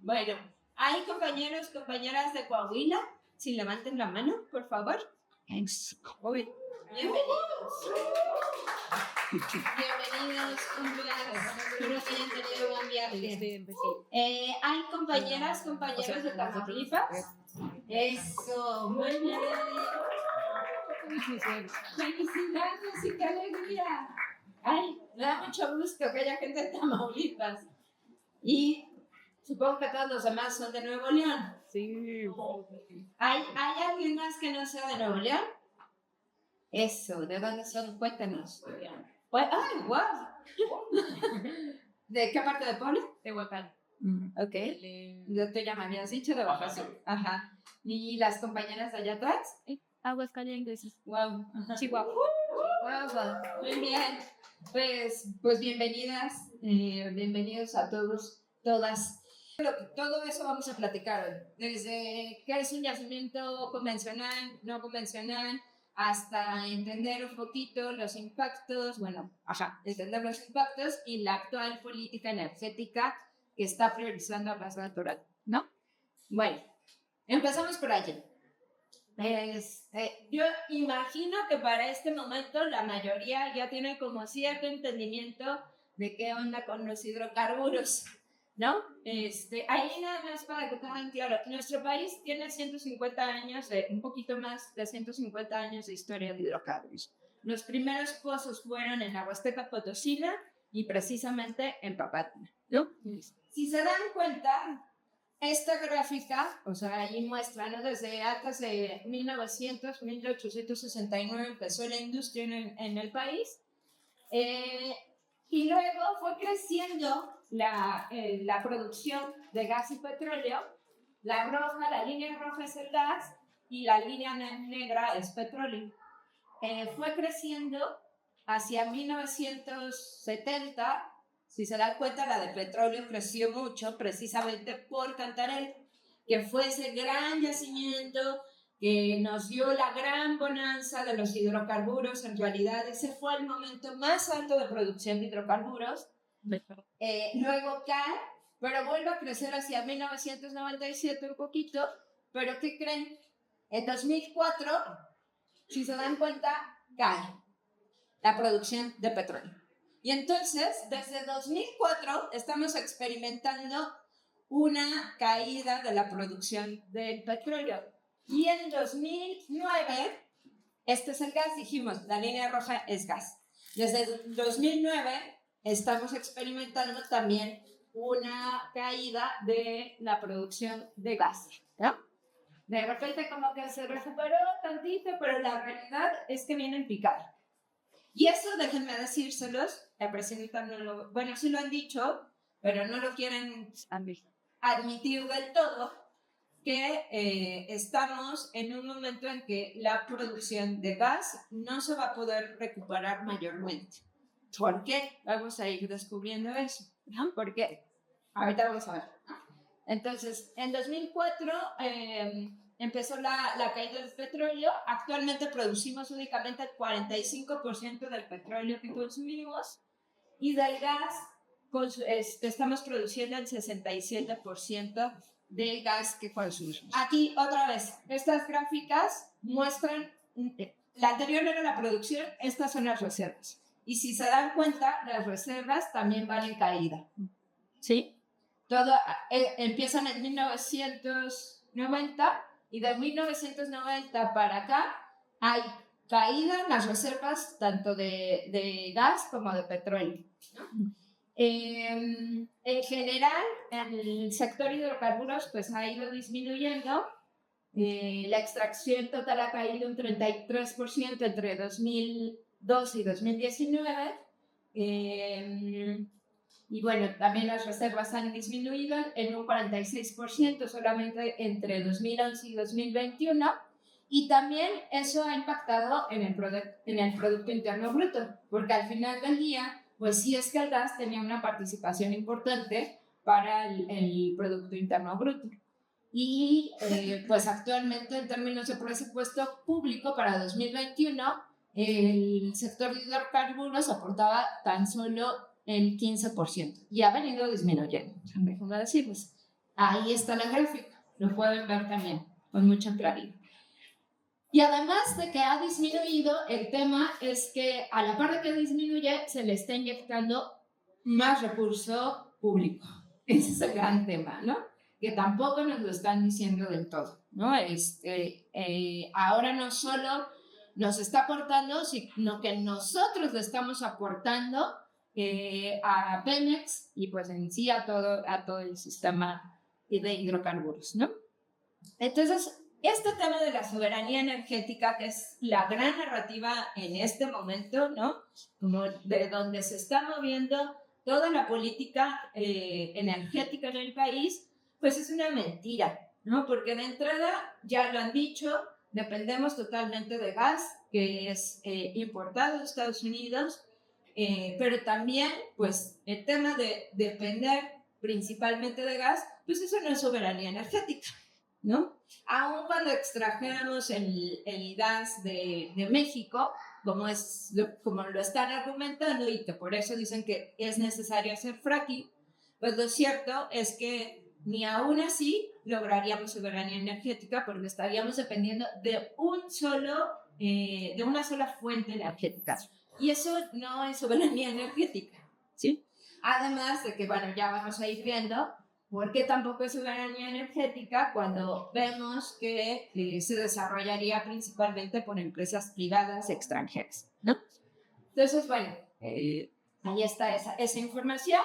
Bueno, ¿hay compañeros, compañeras de Coahuila? Si levanten la mano, por favor. Uy, bienvenidos. Bienvenidos, espero que hayan tenido buen viaje. ¿Hay compañeras, compañeros de Tamaulipas? Eso, muy bien. Felicidades y qué alegría. Ay, me da mucho gusto que haya gente de Tamaulipas. Y supongo que todos los demás son de Nuevo León. Sí. ¿Hay alguien más que no sea de Nuevo León? Eso, ¿de dónde son? Cuéntanos. Pues, ¡ay, wow! ¿De qué parte de Puebla? De Huacán. Ok. Yo te llamarías dicho de Baja Sur. Ajá. ¿Y las compañeras de allá atrás? Aguascalientes. Wow. Chihuahua. Wow. Muy bien. Pues bienvenidas, bienvenidos a todos, todas. Todo eso vamos a platicar hoy. Desde qué es un yacimiento convencional, no convencional, hasta entender un poquito los impactos, entender los impactos y la actual política energética que está priorizando el gas natural, ¿no? Bueno, empezamos por allí. Yo imagino que para este momento la mayoría ya tiene como cierto entendimiento de qué onda con los hidrocarburos, ¿no? Ahí nada más para que tengan claro, nuestro país tiene 150 años, un poquito más de 150 años de historia de hidrocarburos. Los primeros pozos fueron en la Huasteca Potosina y precisamente en Papantla, ¿no? Si se dan cuenta, esta gráfica, o sea, ahí muestra, ¿no? Desde antes de 1869 empezó la industria en el país, y luego fue creciendo la producción de gas y petróleo. La línea roja es el gas y la línea negra es petróleo. Fue creciendo hacia 1970. Si se dan cuenta, la de petróleo creció mucho precisamente por Cantarell, que fue ese gran yacimiento que nos dio la gran bonanza de los hidrocarburos. En realidad, ese fue el momento más alto de producción de hidrocarburos. Luego cae, pero vuelve a crecer hacia 1997 un poquito. ¿Pero qué creen? En 2004, si se dan cuenta, cae la producción de petróleo. Y entonces, desde 2004, estamos experimentando una caída de la producción del petróleo. Y en 2009, este es el gas, dijimos, la línea roja es gas. Desde 2009 estamos experimentando también una caída de la producción de gas, ¿no? De repente como que se recuperó tantito, pero la realidad es que viene en picada. Y eso, déjenme decírselos, la presidenta no lo... Bueno, sí lo han dicho, pero no lo quieren admitir del todo, que estamos en un momento en que la producción de gas no se va a poder recuperar mayormente. ¿Por qué? Vamos a ir descubriendo eso. ¿Por qué? Ahorita vamos a ver. Entonces, en 2004 empezó la caída del petróleo. Actualmente producimos únicamente el 45% del petróleo que consumimos, y del gas estamos produciendo el 67% del gas que consumimos. Aquí, otra vez, estas gráficas muestran, la anterior era la producción, estas son las reservas. Y si se dan cuenta, las reservas también van en caída. ¿Sí? Todo empiezan en 1990, y de 1990 para acá hay caída en las reservas tanto de gas como de petróleo, ¿no? En general, el sector hidrocarburos pues ha ido disminuyendo. La extracción total ha caído un 33% entre 2002 y 2019. Y bueno, también las reservas han disminuido en un 46% solamente entre 2011 y 2021. Y también eso ha impactado en el Producto Interno Bruto, porque al final del día, pues sí es que el gas tenía una participación importante para el Producto Interno Bruto. Y pues actualmente, en términos de presupuesto público para 2021, el sector de hidrocarburos aportaba tan solo en 15% y ha venido disminuyendo, déjenme decirles. Ahí está la gráfica, lo pueden ver también con mucha claridad. Y además de que ha disminuido, el tema es que a la par de que disminuye, se le está inyectando más recurso público. Ese es el gran tema, ¿no? Que tampoco nos lo están diciendo del todo, ¿no? Ahora no solo nos está aportando, sino que nosotros le estamos aportando a Pemex y pues en sí a todo el sistema de hidrocarburos, ¿no? Entonces, este tema de la soberanía energética, que es la gran narrativa en este momento, ¿no? Como de donde se está moviendo toda la política energética en el país, pues es una mentira, ¿no? Porque de entrada, ya lo han dicho, dependemos totalmente de gas, que es importado de Estados Unidos, pero también, pues, el tema de depender principalmente de gas, pues eso no es soberanía energética, ¿no? Aun cuando extrajéramos el gas de México, como lo están argumentando y que por eso dicen que es necesario hacer fracking, pues lo cierto es que ni aún así lograríamos soberanía energética porque estaríamos dependiendo de una sola fuente energética. Y eso no es soberanía energética, ¿sí? Además de que, bueno, ya vamos a ir viendo por qué tampoco es soberanía energética cuando vemos que se desarrollaría principalmente por empresas privadas extranjeras, ¿no? Entonces, bueno, ahí está esa información.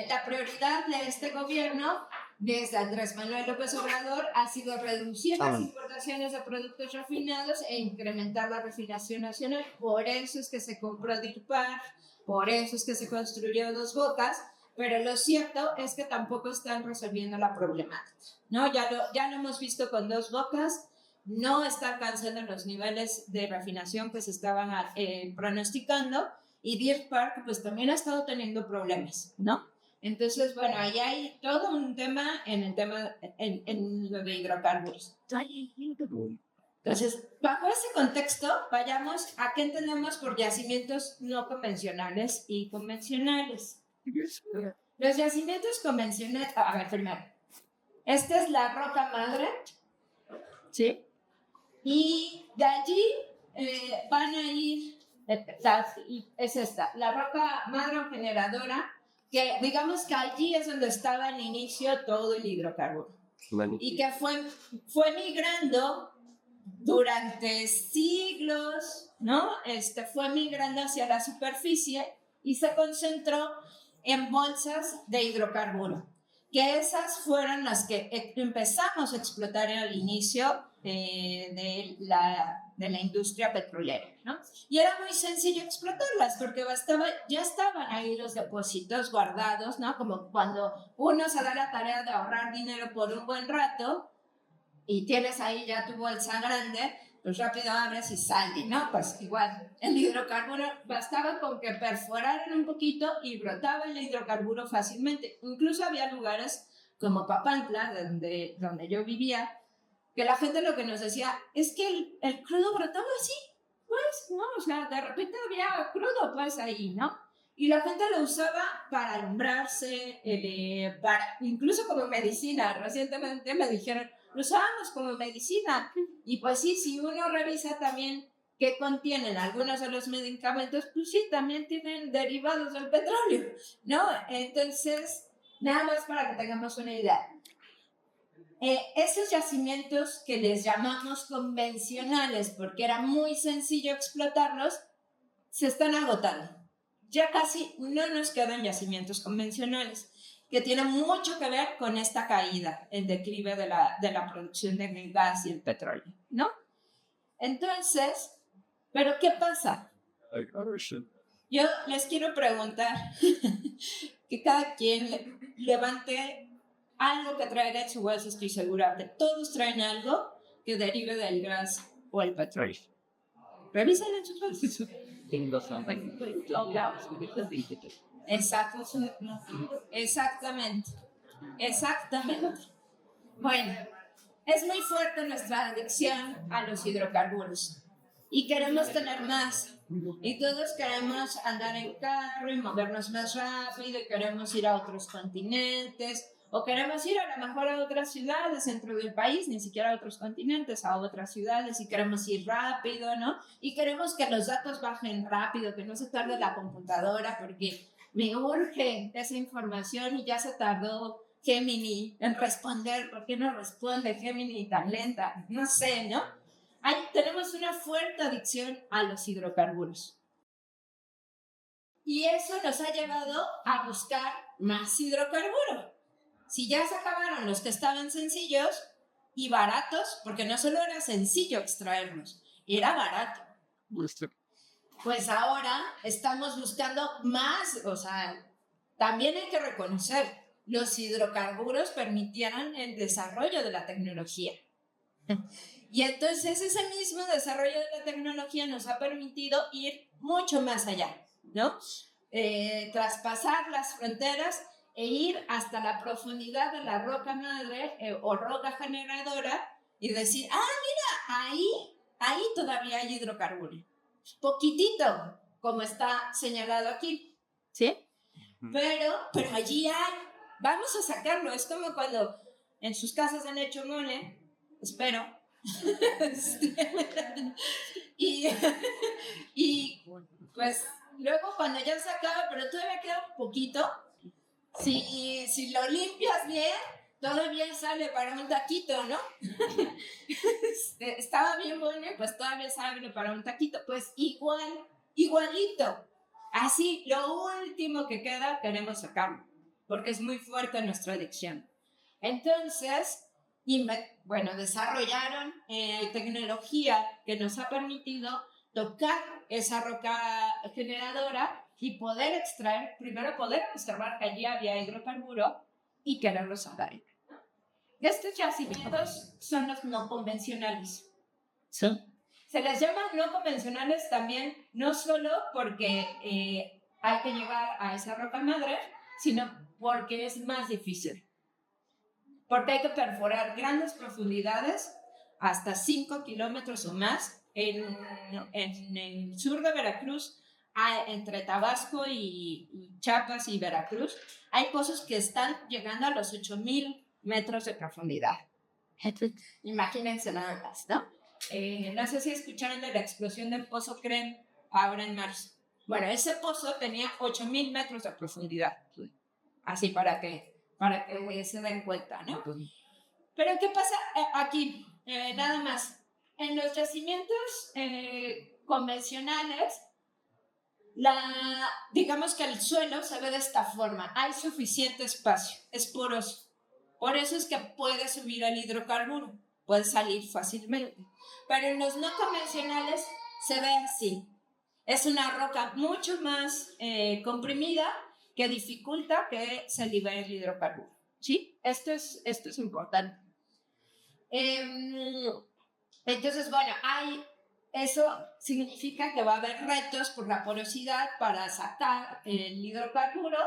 La prioridad de este gobierno, desde Andrés Manuel López Obrador, ha sido reducir las importaciones de productos refinados e incrementar la refinación nacional. Por eso es que se compró Deer Park, por eso es que se construyó Dos Bocas, pero lo cierto es que tampoco están resolviendo la problemática, ¿no? Ya lo hemos visto con Dos Bocas, no está alcanzando los niveles de refinación que se estaban pronosticando, y Deer Park pues también ha estado teniendo problemas, ¿no? Entonces, bueno, ahí hay todo un tema en lo de hidrocarburos. Entonces, bajo ese contexto, vayamos a qué entendemos por yacimientos no convencionales y convencionales. Los yacimientos convencionales, a ver, primero, esta es la roca madre, ¿sí? Y de allí van a ir, es esta, la roca madre generadora, que digamos que allí es donde estaba en inicio todo el hidrocarburo. Y que fue migrando durante siglos, ¿no? Fue migrando hacia la superficie y se concentró en bolsas de hidrocarburo, que esas fueron las que empezamos a explotar al inicio de la industria petrolera, ¿no? Y era muy sencillo explotarlas porque ya estaban ahí los depósitos guardados, ¿no? Como cuando uno se da la tarea de ahorrar dinero por un buen rato y tienes ahí ya tu bolsa grande, pues rápido abres y sale, ¿no? Pues igual, el hidrocarburo bastaba con que perforaran un poquito y brotaba el hidrocarburo fácilmente. Incluso había lugares como Papantla, donde yo vivía, que la gente lo que nos decía es que el crudo brotaba así, pues, ¿no? O sea, de repente había crudo, pues, ahí, ¿no? Y la gente lo usaba para alumbrarse, incluso como medicina. Recientemente me dijeron, lo usábamos como medicina. Y pues sí, si uno revisa también qué contienen algunos de los medicamentos, pues sí, también tienen derivados del petróleo, ¿no? Entonces, nada más para que tengamos una idea. Esos yacimientos que les llamamos convencionales, porque era muy sencillo explotarlos, se están agotando. Ya casi no nos quedan yacimientos convencionales, que tienen mucho que ver con esta caída, el declive de la producción de gas y el petróleo, ¿no? Entonces, ¿pero qué pasa? Yo les quiero preguntar que cada quien levante algo que traiga en su bolsa, estoy segura de todos traen algo que derive del gas o el petróleo. Revisen en sus bolsas. Exactamente. Bueno, es muy fuerte nuestra adicción a los hidrocarburos. y queremos tener más. Y todos queremos andar en carro y movernos más rápido y queremos ir a otros continentes o queremos ir a lo mejor a otras ciudades dentro del país, ni siquiera a otros continentes, a otras ciudades y queremos ir rápido, ¿no? Y queremos que los datos bajen rápido, que no se tarde la computadora porque me urge esa información y ya se tardó Gemini en responder. ¿Por qué no responde Gemini tan lenta? No sé, ¿no? Tenemos una fuerte adicción a los hidrocarburos. Y eso nos ha llevado a buscar más hidrocarburos. Si ya se acabaron los que estaban sencillos y baratos, porque no solo era sencillo extraerlos, era barato. Pues ahora estamos buscando más, o sea, también hay que reconocer, los hidrocarburos permitieron el desarrollo de la tecnología. Y entonces ese mismo desarrollo de la tecnología nos ha permitido ir mucho más allá, ¿no? Traspasar las fronteras e ir hasta la profundidad de la roca madre o roca generadora y decir, mira, ahí todavía hay hidrocarburos. Poquitito, como está señalado aquí, ¿sí? Pero allí hay, vamos a sacarlo. Es como cuando en sus casas han hecho mole, espero. y pues luego cuando ya se acaba, pero todavía queda un poquito, si lo limpias bien, todavía sale para un taquito, ¿no? Estaba bien bueno, pues todavía sale para un taquito. Pues igualito. Así, lo último que queda, queremos sacarlo, porque es muy fuerte nuestra adicción. Entonces, desarrollaron tecnología que nos ha permitido tocar esa roca generadora y poder extraer, primero poder observar que allí había hidrocarburo y quererlo sacar. Estos yacimientos son los no convencionales. ¿Sí? Se les llama no convencionales también, no solo porque hay que llegar a esa roca madre, sino porque es más difícil. Porque hay que perforar grandes profundidades, hasta 5 kilómetros o más, en el sur de Veracruz, entre Tabasco y Chiapas y Veracruz, hay pozos que están llegando a los 8,000 metros de profundidad. Imagínense nada más, ¿no? No sé si escucharon de la explosión del pozo Crem ahora en marzo. Bueno, ese pozo tenía 8,000 metros de profundidad. Así para que se den cuenta, ¿no? Pero ¿qué pasa aquí? Nada más. En los yacimientos convencionales, digamos que el suelo se ve de esta forma. Hay suficiente espacio, es poroso. Por eso es que puede subir el hidrocarburo, puede salir fácilmente. Pero en los no convencionales se ve así. Es una roca mucho más comprimida que dificulta que se libere el hidrocarburo. ¿Sí? Esto es importante. Entonces, eso significa que va a haber retos por la porosidad para sacar el hidrocarburo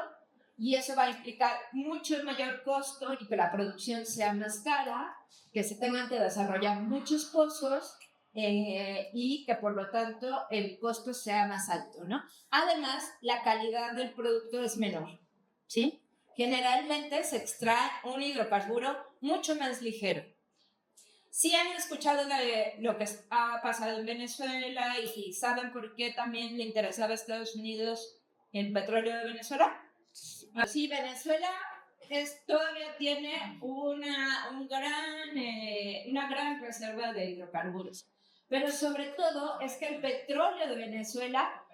y eso va a implicar mucho mayor costo y que la producción sea más cara, que se tengan que desarrollar muchos pozos y que por lo tanto el costo sea más alto, ¿no? Además, la calidad del producto es menor, ¿sí? Generalmente se extrae un hidrocarburo mucho más ligero. Sí han escuchado de lo que ha pasado en Venezuela y saben por qué también le interesaba a Estados Unidos el petróleo de Venezuela. Sí, Venezuela todavía tiene una gran reserva de hidrocarburos, pero sobre todo es que el petróleo de Venezuela,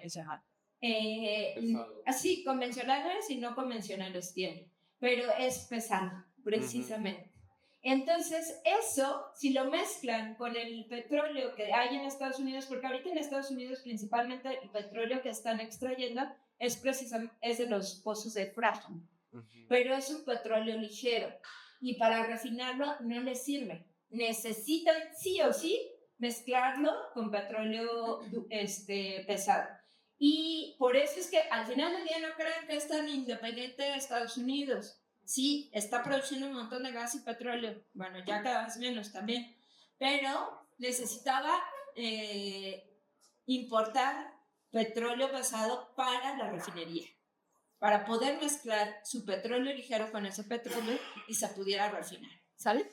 así convencionales y no convencionales tiene, pero es pesado, precisamente. Entonces, eso, si lo mezclan con el petróleo que hay en Estados Unidos, porque ahorita en Estados Unidos principalmente el petróleo que están extrayendo es de los pozos de fracking, pero es un petróleo ligero y para refinarlo no les sirve. Necesitan sí o sí mezclarlo con petróleo pesado. Y por eso es que al final del día no creen que es tan independiente de Estados Unidos. Sí, está produciendo un montón de gas y petróleo. Bueno, ya cada vez menos también. Pero necesitaba importar petróleo pesado para la refinería, para poder mezclar su petróleo ligero con ese petróleo y se pudiera refinar, ¿sale?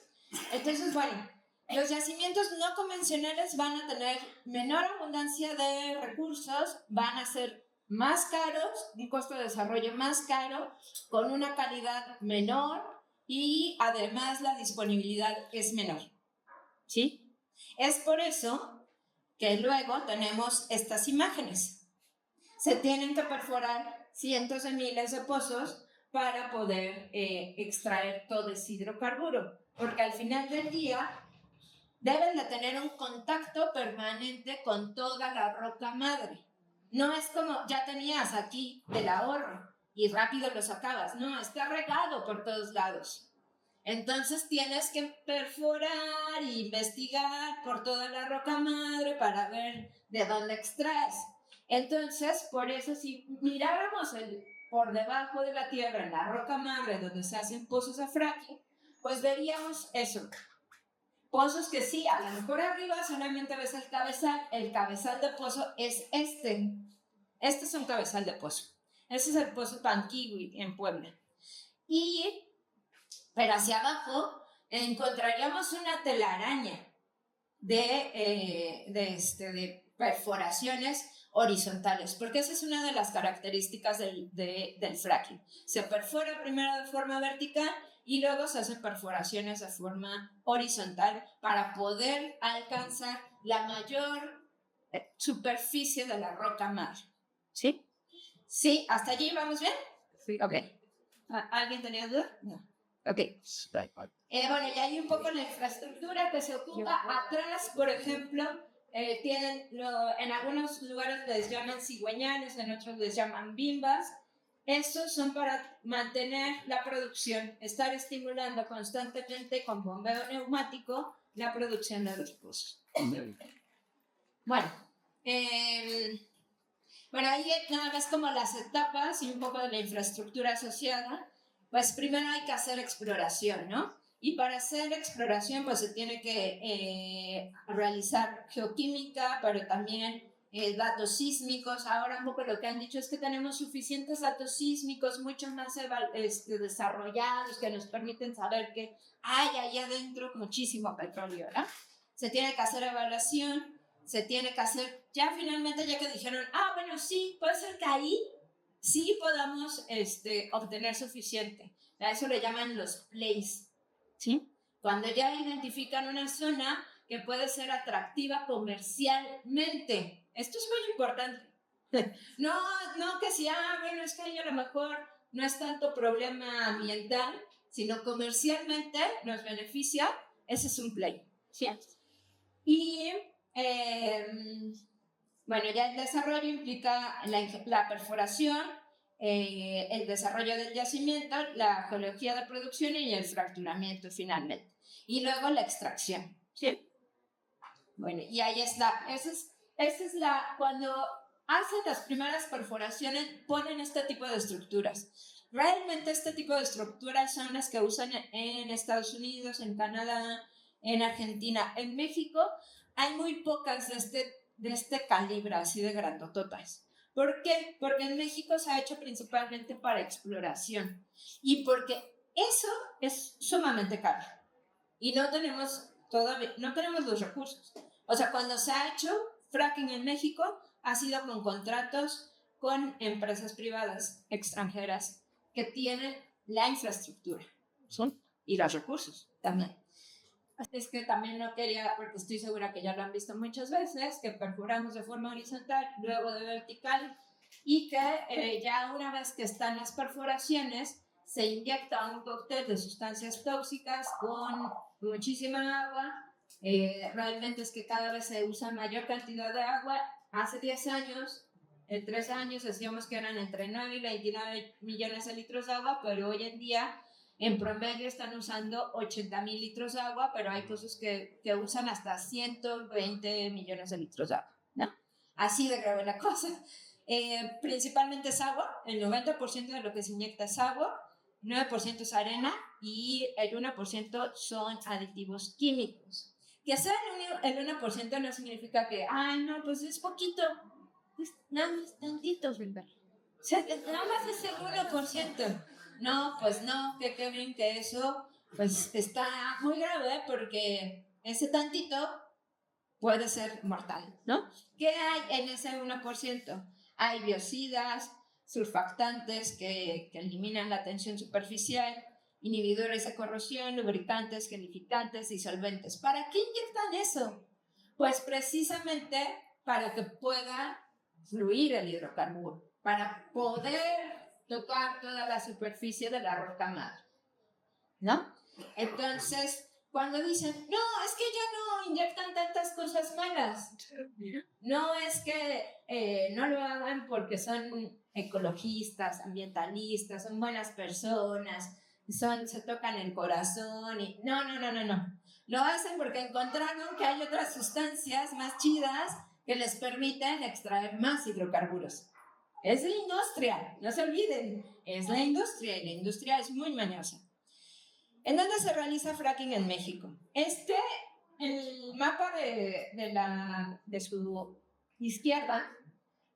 Entonces, bueno, los yacimientos no convencionales van a tener menor abundancia de recursos, van a ser más caros, un costo de desarrollo más caro, con una calidad menor y además la disponibilidad es menor, ¿sí? Es por eso que luego tenemos estas imágenes. Se tienen que perforar cientos de miles de pozos para poder extraer todo ese hidrocarburo, porque al final del día deben de tener un contacto permanente con toda la roca madre. No es como ya tenías aquí del ahorro y rápido lo sacabas, no, está regado por todos lados. Entonces tienes que perforar e investigar por toda la roca madre para ver de dónde extraes. Entonces, por eso si miráramos por debajo de la tierra, en la roca madre donde se hacen pozos de fracking, pues veríamos eso. Pozos que sí, a lo mejor arriba solamente ves el cabezal de pozo es este. Este es un cabezal de pozo. Ese es el pozo Panquigui en Puebla. Pero hacia abajo encontraríamos una telaraña de perforaciones horizontales, porque esa es una de las características del fracking. Se perfora primero de forma vertical y luego se hacen perforaciones de forma horizontal para poder alcanzar la mayor superficie de la roca madre. ¿Sí? ¿Sí? ¿Hasta allí vamos bien? Sí. Ok. ¿Alguien tenía duda? No. Ok. Bueno, y hay un poco la infraestructura que se ocupa. Atrás, por ejemplo, en algunos lugares les llaman cigüeñales, en otros les llaman bimbas. Estos son para mantener la producción, estar estimulando constantemente con bombeo neumático la producción de los pozos. Bueno, ahí nada más como las etapas y un poco de la infraestructura asociada. Pues primero hay que hacer exploración, ¿no? Y para hacer exploración, pues se tiene que realizar geoquímica, pero también datos sísmicos. Ahora un poco lo que han dicho es que tenemos suficientes datos sísmicos, mucho más desarrollados, que nos permiten saber que hay ahí adentro muchísimo petróleo, ¿verdad? Se tiene que hacer evaluación, se tiene que hacer, ya finalmente, ya que dijeron, bueno, sí, puede ser que ahí sí podamos obtener suficiente. A eso le llaman los plays, ¿sí? Cuando ya identifican una zona que puede ser atractiva comercialmente. Esto es muy importante. No que si, bueno, es que ahí a lo mejor no es tanto problema ambiental, sino comercialmente nos beneficia, ese es un play, ¿sí? Y bueno, ya el desarrollo implica la perforación, el desarrollo del yacimiento, la geología de producción y el fracturamiento finalmente. Y luego la extracción. Sí. Bueno, y ahí está. Esa es cuando hacen las primeras perforaciones, ponen este tipo de estructuras. Realmente este tipo de estructuras son las que usan en Estados Unidos, en Canadá, en Argentina. En México hay muy pocas de este calibre, así de grandototas. ¿Por qué? Porque en México se ha hecho principalmente para exploración y porque eso es sumamente caro y no tenemos los recursos. O sea, cuando se ha hecho fracking en México ha sido con contratos con empresas privadas extranjeras que tienen la infraestructura y los recursos también. Es que también no quería, porque estoy segura que ya lo han visto muchas veces, que perforamos de forma horizontal, luego de vertical, y que ya una vez que están las perforaciones, se inyecta un cóctel de sustancias tóxicas con muchísima agua. Realmente es que cada vez se usa mayor cantidad de agua. Hace 10 años, en 3 años, decíamos que eran entre 9 y 29 millones de litros de agua, pero hoy en día en promedio están usando 80,000 litros de agua, pero hay pozos que usan hasta 120 millones de litros de agua, ¿no? Así de grave la cosa. Principalmente es agua, el 90% de lo que se inyecta es agua, 9% es arena y el 1% son aditivos químicos. Que sea el 1% no significa que, ay, no, pues es poquito. Pues nada más tantito, ¿verdad? O sea, nada más es el 1%. No, pues no, que creen que eso pues está muy grave porque ese tantito puede ser mortal, ¿no? ¿Qué hay en ese 1%? Hay biocidas, surfactantes que eliminan la tensión superficial, inhibidores de corrosión, lubricantes, gelificantes, disolventes. ¿Para qué inyectan eso? Pues precisamente para que pueda fluir el hidrocarburo, para poder tocar toda la superficie de la roca madre, ¿no? Entonces, cuando dicen, no, es que ya no inyectan tantas cosas malas, no es que no lo hagan porque son ecologistas, ambientalistas, son buenas personas, se tocan el corazón y no. Lo hacen porque encontraron que hay otras sustancias más chidas que les permiten extraer más hidrocarburos. Es la industria, no se olviden, es la industria y la industria es muy mañosa. ¿En dónde se realiza fracking en México? El mapa de su izquierda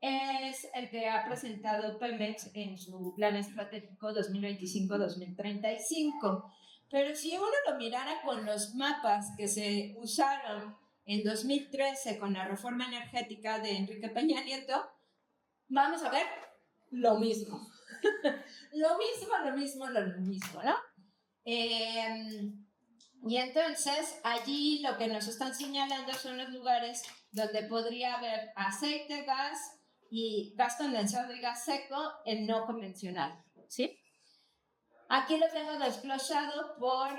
es el que ha presentado Pemex en su plan estratégico 2025-2035. Pero si uno lo mirara con los mapas que se usaron en 2013 con la reforma energética de Enrique Peña Nieto, vamos a ver lo mismo. lo mismo, ¿no? Y entonces allí lo que nos están señalando son los lugares donde podría haber aceite, gas y gas condensado y gas seco en no convencional, ¿sí? Aquí lo tengo desglosado por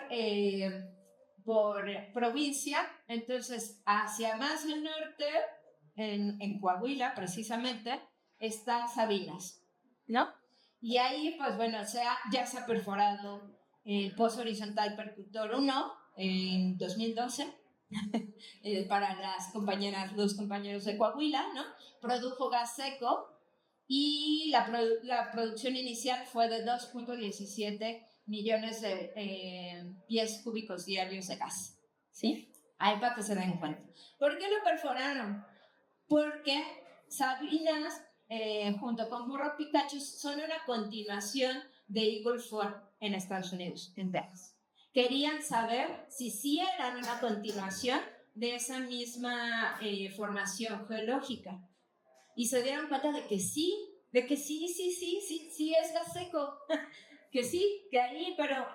provincia. Entonces hacia más al norte, en Coahuila precisamente, está Sabinas, ¿no? Y ahí, pues bueno, ya se ha perforado el Pozo Horizontal Percutor 1 en 2012 para los compañeros de Coahuila, ¿no? Produjo gas seco y la producción inicial fue de 2.17 millones de pies cúbicos diarios de gas, ¿sí? Ahí para que se den cuenta. ¿Por qué lo perforaron? Porque Sabinas, junto con Burro Picacho, son una continuación de Eagle Ford en Estados Unidos, en Texas. Querían saber si sí eran una continuación de esa misma formación geológica. Y se dieron cuenta de que sí es gas seco, que sí, que ahí, pero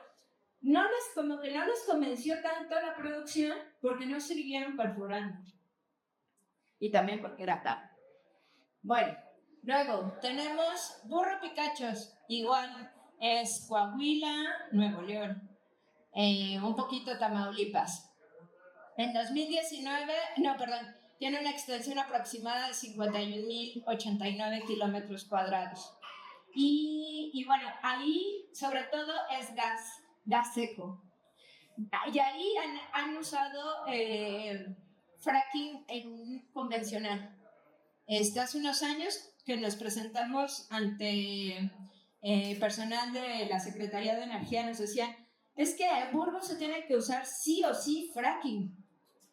como que no les convenció tanto la producción porque no siguieron perforando. Y también porque era caro. Bueno, luego tenemos Burro Picachos, igual es Coahuila, Nuevo León, un poquito Tamaulipas. En 2019, tiene una extensión aproximada de 51.089 kilómetros cuadrados. Y bueno, ahí sobre todo es gas seco. Y ahí han usado fracking en convencional. Hace unos años que nos presentamos ante personal de la Secretaría de Energía, nos decían, es que en Burgos se tiene que usar sí o sí fracking.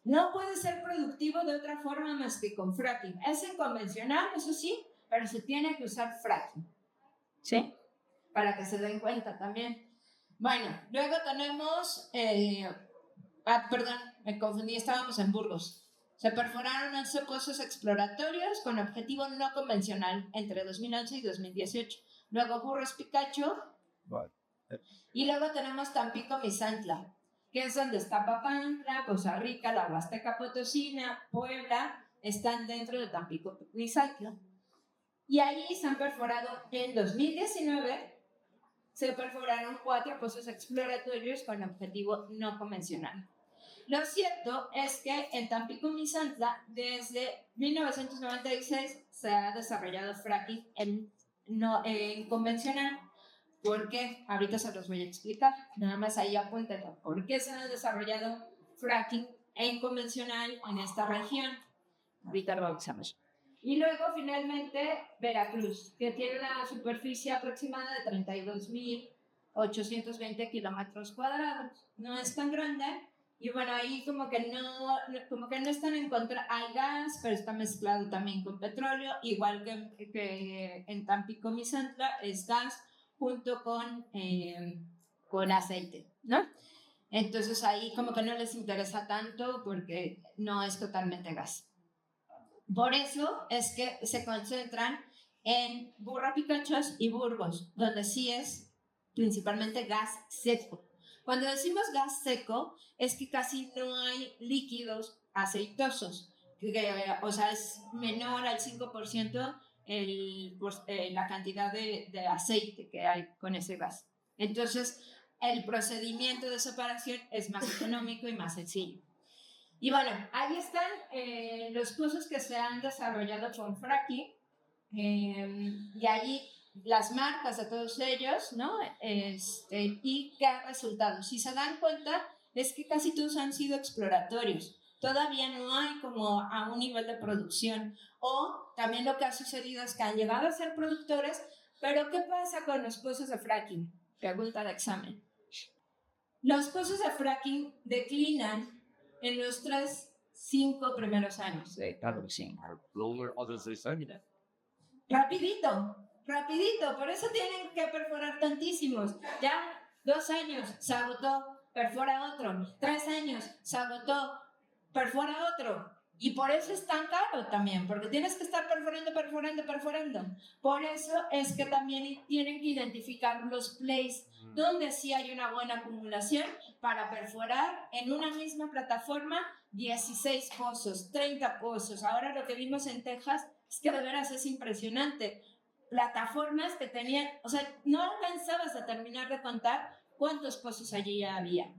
No puede ser productivo de otra forma más que con fracking. Es inconvencional, eso sí, pero se tiene que usar fracking. ¿Sí? Para que se den cuenta también. Bueno, luego tenemos... me confundí, estábamos en Burgos. Se perforaron 11 pozos exploratorios con objetivo no convencional entre 2011 y 2018. Luego Burros Picacho. Vale. Y luego tenemos Tampico-Misantla, que es donde está Papantla, Poza Rica, la Huasteca Potosina, Puebla, están dentro de Tampico-Misantla. Y ahí se han perforado en 2019, se perforaron 4 pozos exploratorios con objetivo no convencional. Lo cierto es que en Tampico-Misantla, desde 1996, se ha desarrollado fracking en convencional. ¿Por qué? Ahorita se los voy a explicar. Nada más ahí apúntenlo. ¿Por qué se ha desarrollado fracking en convencional en esta región? Ahorita lo vamos a ver. Y luego, finalmente, Veracruz, que tiene una superficie aproximada de 32.820 kilómetros cuadrados. No es tan grande, Y bueno, ahí como que no están en contra, hay gas, pero está mezclado también con petróleo, igual que en Tampico Misantla es gas junto con aceite, ¿no? Entonces ahí como que no les interesa tanto porque no es totalmente gas. Por eso es que se concentran en Burra Picachos y Burgos, donde sí es principalmente gas seco. Cuando decimos gas seco, es que casi no hay líquidos aceitosos, o sea, es menor al 5% la cantidad de aceite que hay con ese gas. Entonces, el procedimiento de separación es más económico y más sencillo. Y bueno, ahí están los pozos que se han desarrollado con fracking, y allí las marcas de todos ellos, ¿no? Y qué ha resultado. Si se dan cuenta, es que casi todos han sido exploratorios. Todavía no hay como a un nivel de producción. O también lo que ha sucedido es que han llegado a ser productores, pero ¿qué pasa con los pozos de fracking? Pregunta de examen. Los pozos de fracking declinan en los 5 primeros años de producción. Rapidito, por eso tienen que perforar tantísimos. Ya 2 años, se agotó, perfora otro. 3 años, se agotó, perfora otro. Y por eso es tan caro también, porque tienes que estar perforando. Por eso es que también tienen que identificar los plays donde sí hay una buena acumulación para perforar en una misma plataforma 16 pozos, 30 pozos. Ahora lo que vimos en Texas es que de veras es impresionante. Plataformas que tenían, o sea, no alcanzabas a terminar de contar cuántos pozos allí ya había.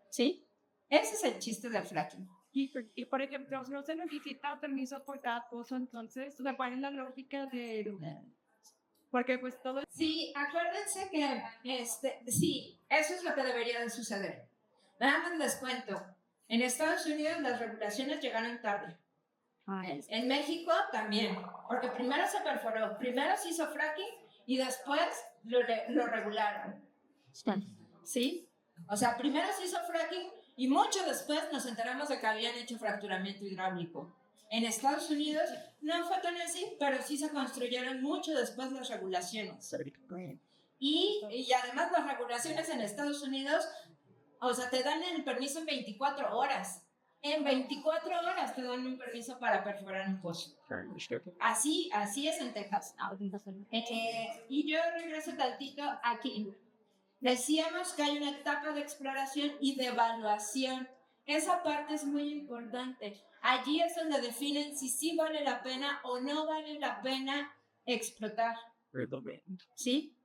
¿Sí? Ese es el chiste del fracking. Y por ejemplo, no se necesita permiso por cada pozo, entonces, o sea, ¿cuál es la lógica de...? Porque pues todo... Sí, acuérdense que, sí, eso es lo que debería de suceder. Nada más les cuento. En Estados Unidos las regulaciones llegaron tarde. En México también, porque primero se perforó, primero se hizo fracking y después lo regularon. ¿Sí? O sea, primero se hizo fracking y mucho después nos enteramos de que habían hecho fracturamiento hidráulico. En Estados Unidos no fue tan así, pero sí se construyeron mucho después las regulaciones. Y además las regulaciones en Estados Unidos, o sea, te dan el permiso en 24 horas. En 24 horas te dan un permiso para perforar un pozo. Así es en Texas. Y yo regreso tantito aquí. Decíamos que hay una etapa de exploración y de evaluación. Esa parte es muy importante. Allí es donde definen si sí vale la pena o no vale la pena explotar. ¿Sí?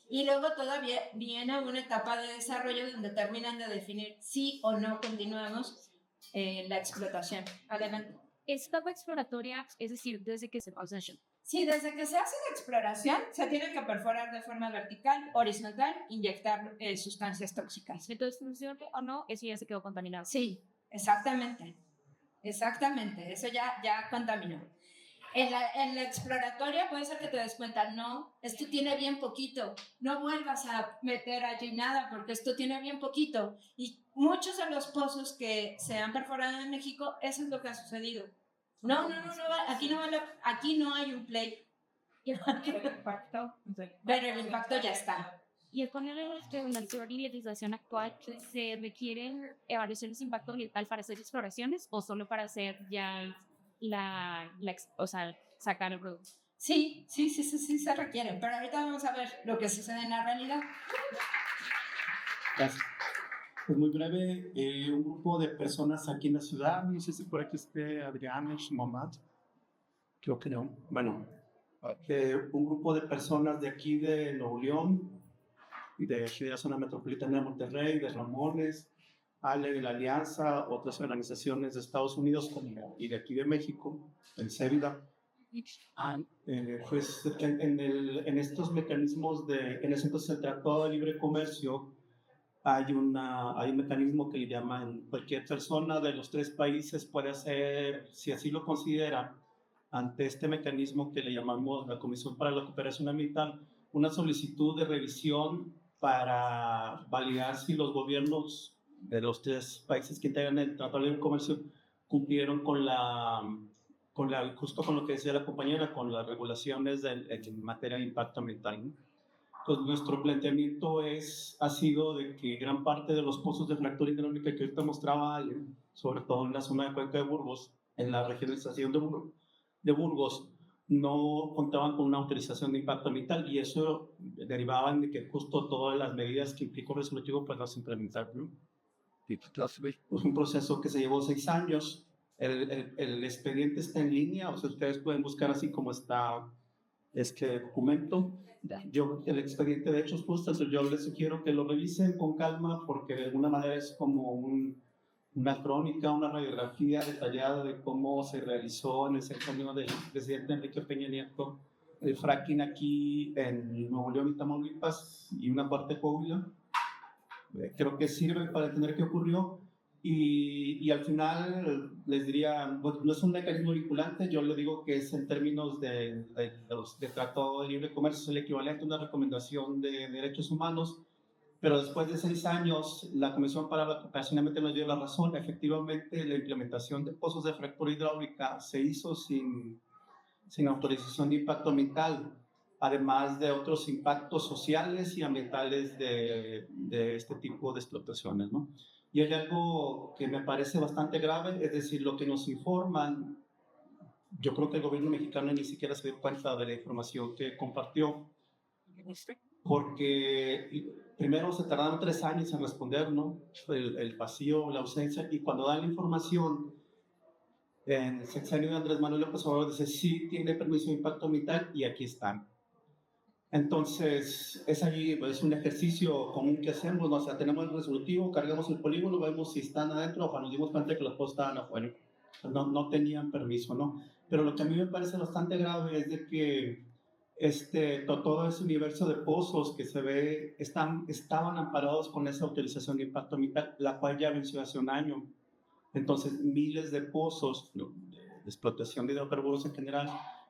Y luego todavía viene una etapa de desarrollo donde terminan de definir si o no continuamos la explotación. Adelante. Esta etapa exploratoria, es decir, desde que se possession. Sí, desde que se hace la exploración, se tiene que perforar de forma vertical, horizontal, inyectar sustancias tóxicas. Entonces, funcione o no, eso ya se quedó contaminado. Sí, exactamente. Eso ya contaminó. En la exploratoria puede ser que te des cuenta, no, esto tiene bien poquito, no vuelvas a meter allí nada porque esto tiene bien poquito. Y muchos de los pozos que se han perforado en México, eso es lo que ha sucedido. No, aquí no hay un play. Pero el impacto ya está. Y es poner en la legislación actual, ¿se requieren evaluaciones de impacto ambiental para hacer exploraciones o solo para hacer ya o sea, sacar el producto? Sí, se requieren. Pero ahorita vamos a ver lo que sucede en la realidad. Gracias. Pues muy breve, un grupo de personas aquí en la ciudad, no sé si por aquí esté Adriana Shmomat, creo que no. Bueno, un grupo de personas de aquí de Nuevo León, de la zona metropolitana de Monterrey, de Ramones, ALE de la Alianza, otras organizaciones de Estados Unidos y de aquí de México, el CEVIDA. Pues en estos mecanismos en el Tratado de Libre Comercio hay un mecanismo que le llaman cualquier persona de los 3 países puede hacer, si así lo considera, ante este mecanismo que le llamamos la Comisión para la Cooperación Ambiental, una solicitud de revisión para validar si los gobiernos de los 3 países que integran el Tratado de Libre Comercio cumplieron justo con lo que decía la compañera, con las regulaciones en materia de impacto ambiental, ¿no? Pues nuestro planteamiento ha sido de que gran parte de los pozos de fractura hidráulica que ahorita mostraba Ale, sobre todo en la zona de Cuenca de Burgos, en la regionalización de Burgos, no contaban con una autorización de impacto ambiental y eso derivaban de que justo todas las medidas que implicó el resolutivo pues las implementaron, ¿no? Pues un proceso que se llevó 6 años. El expediente está en línea, o sea, ustedes pueden buscar así como está este documento. El expediente de hechos justos, yo les sugiero que lo revisen con calma porque de alguna manera es como una crónica, una radiografía detallada de cómo se realizó en el sexenio del presidente Enrique Peña Nieto el fracking aquí en Nuevo León y Tamaulipas y una parte de Coahuila. Creo que sirve para entender qué ocurrió. Y al final les diría, bueno, no es un mecanismo vinculante, yo le digo que es en términos de Tratado de Libre Comercio, es el equivalente a una recomendación de derechos humanos, pero después de 6 años, la Comisión para la Cooperación Ambiental nos dio la razón. Efectivamente, la implementación de pozos de fractura hidráulica se hizo sin autorización de impacto ambiental, además de otros impactos sociales y ambientales de este tipo de explotaciones, ¿no? Y hay algo que me parece bastante grave, es decir, lo que nos informan, yo creo que el gobierno mexicano ni siquiera se dio cuenta de la información que compartió, porque primero se tardaron 3 años en responder, ¿no? El vacío, la ausencia, y cuando dan la información, en el sexenio de Andrés Manuel López Obrador dice, sí, tiene permiso de impacto ambiental, y aquí están. Entonces, es un ejercicio común que hacemos, ¿no? O sea, tenemos el resolutivo, cargamos el polígono, vemos si están adentro, o nos dimos cuenta que los pozos estaban afuera. No tenían permiso, ¿no? Pero lo que a mí me parece bastante grave es de que todo ese universo de pozos que se ve estaban amparados con esa autorización de impacto ambiental, la cual ya venció hace un año. Entonces, miles de pozos de explotación de hidrocarburos en general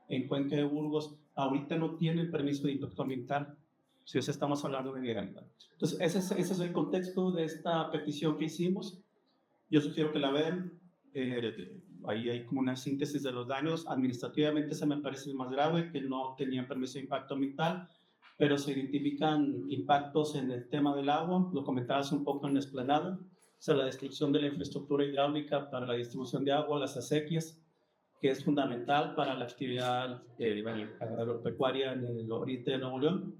en Cuenca de Burgos ahorita no tienen permiso de impacto ambiental, si estamos hablando de ilegalidad. Entonces, ese es el contexto de esta petición que hicimos. Yo sugiero que la vean. Ahí hay como una síntesis de los daños. Administrativamente se me parece más grave, que no tenían permiso de impacto ambiental, pero se identifican impactos en el tema del agua, lo comentabas un poco en la explanada, o sea, la destrucción de la infraestructura hidráulica para la distribución de agua, las acequias, que es fundamental para la actividad agropecuaria en el oriente de Nuevo León.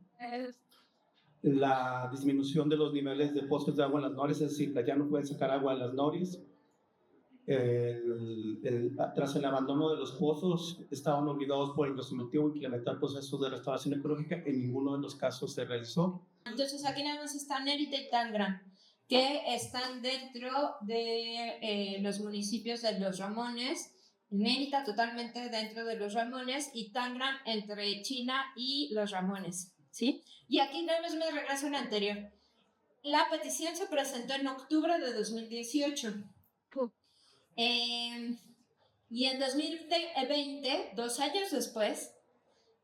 La disminución de los niveles de pozos de agua en las norias, es decir, ya no pueden sacar agua en las norias. Tras el abandono de los pozos, estaban obligados por el resolutivo a implementar procesos de restauración ecológica. En ninguno de los casos se realizó. Entonces, aquí nada más están Mérida y Tangram, que están dentro de los municipios de Los Ramones. Mérida totalmente dentro de Los Ramones y Tangram entre China y Los Ramones, ¿sí? Y aquí nada más me regreso a la anterior. La petición se presentó en octubre de 2018. Y en 2020, 2 años después,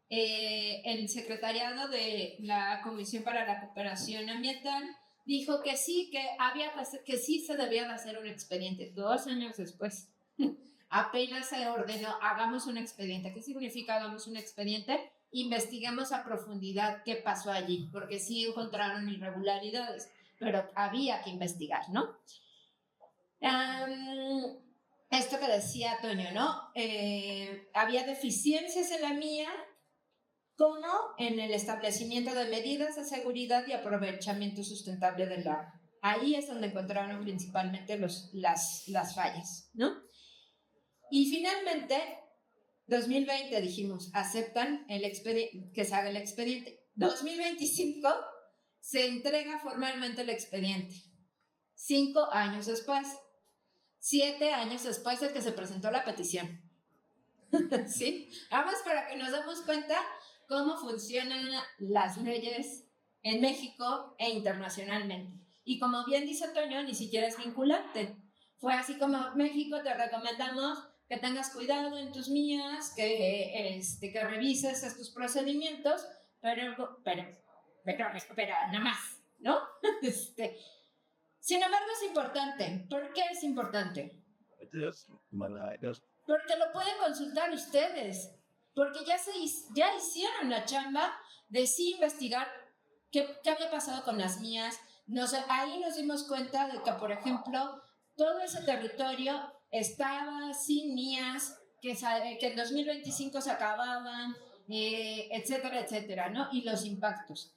el secretariado de la Comisión para la Cooperación Ambiental dijo que sí, que sí se debía de hacer un expediente. 2 años después, apenas se ordenó, hagamos un expediente. ¿Qué significa hagamos un expediente? Investiguemos a profundidad qué pasó allí, porque sí encontraron irregularidades, pero había que investigar, ¿no? Esto que decía Toño, ¿no? Había deficiencias en la mía, como en el establecimiento de medidas de seguridad y aprovechamiento sustentable del agua. Ahí es donde encontraron principalmente las fallas, ¿no? Y finalmente, 2020 dijimos, aceptan que se haga el expediente. 2025 se entrega formalmente el expediente. 5 años después. 7 años después de que se presentó la petición. ¿Sí? Además, para que nos demos cuenta cómo funcionan las leyes en México e internacionalmente. Y como bien dice Toño, ni siquiera es vinculante. Fue así como, México, te recomendamos que tengas cuidado en tus mías, que revises estos procedimientos, pero nada más, ¿no? Sin embargo, es importante. ¿Por qué es importante? Porque lo pueden consultar ustedes. Porque ya hicieron la chamba de sí investigar qué había pasado con las mías. Ahí nos dimos cuenta de que, por ejemplo, todo ese territorio estaba sin mías, que en 2025 se acababan, etcétera, etcétera, ¿no? Y los impactos.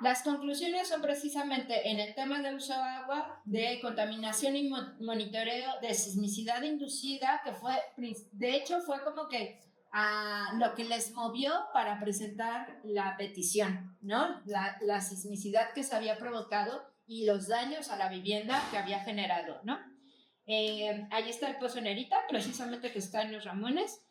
Las conclusiones son precisamente en el tema de uso de agua, de contaminación y monitoreo, de sismicidad inducida, que de hecho fue como que lo que les movió para presentar la petición, ¿no? La sismicidad que se había provocado y los daños a la vivienda que había generado, ¿no? Ahí está el Pozo Nerita, precisamente, que está en Los Ramones.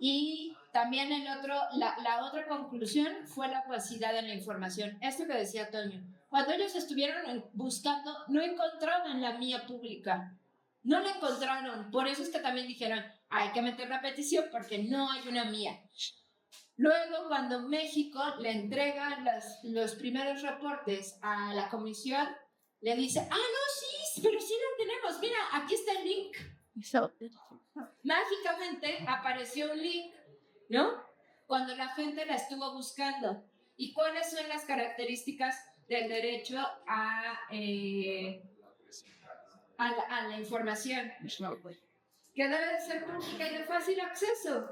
Y también la otra conclusión fue la opacidad de la información. Esto que decía Toño. Cuando ellos estuvieron buscando, no encontraban la mía pública. No la encontraron. Por eso es que también dijeron, hay que meter la petición porque no hay una mía. Luego, cuando México le entrega los primeros reportes a la comisión, le dice, no, sí, pero sí lo tenemos. Mira, aquí está el link. Mágicamente apareció un link, ¿no? Cuando la gente la estuvo buscando. ¿Y cuáles son las características del derecho a la información? Que debe de ser pública y de fácil acceso.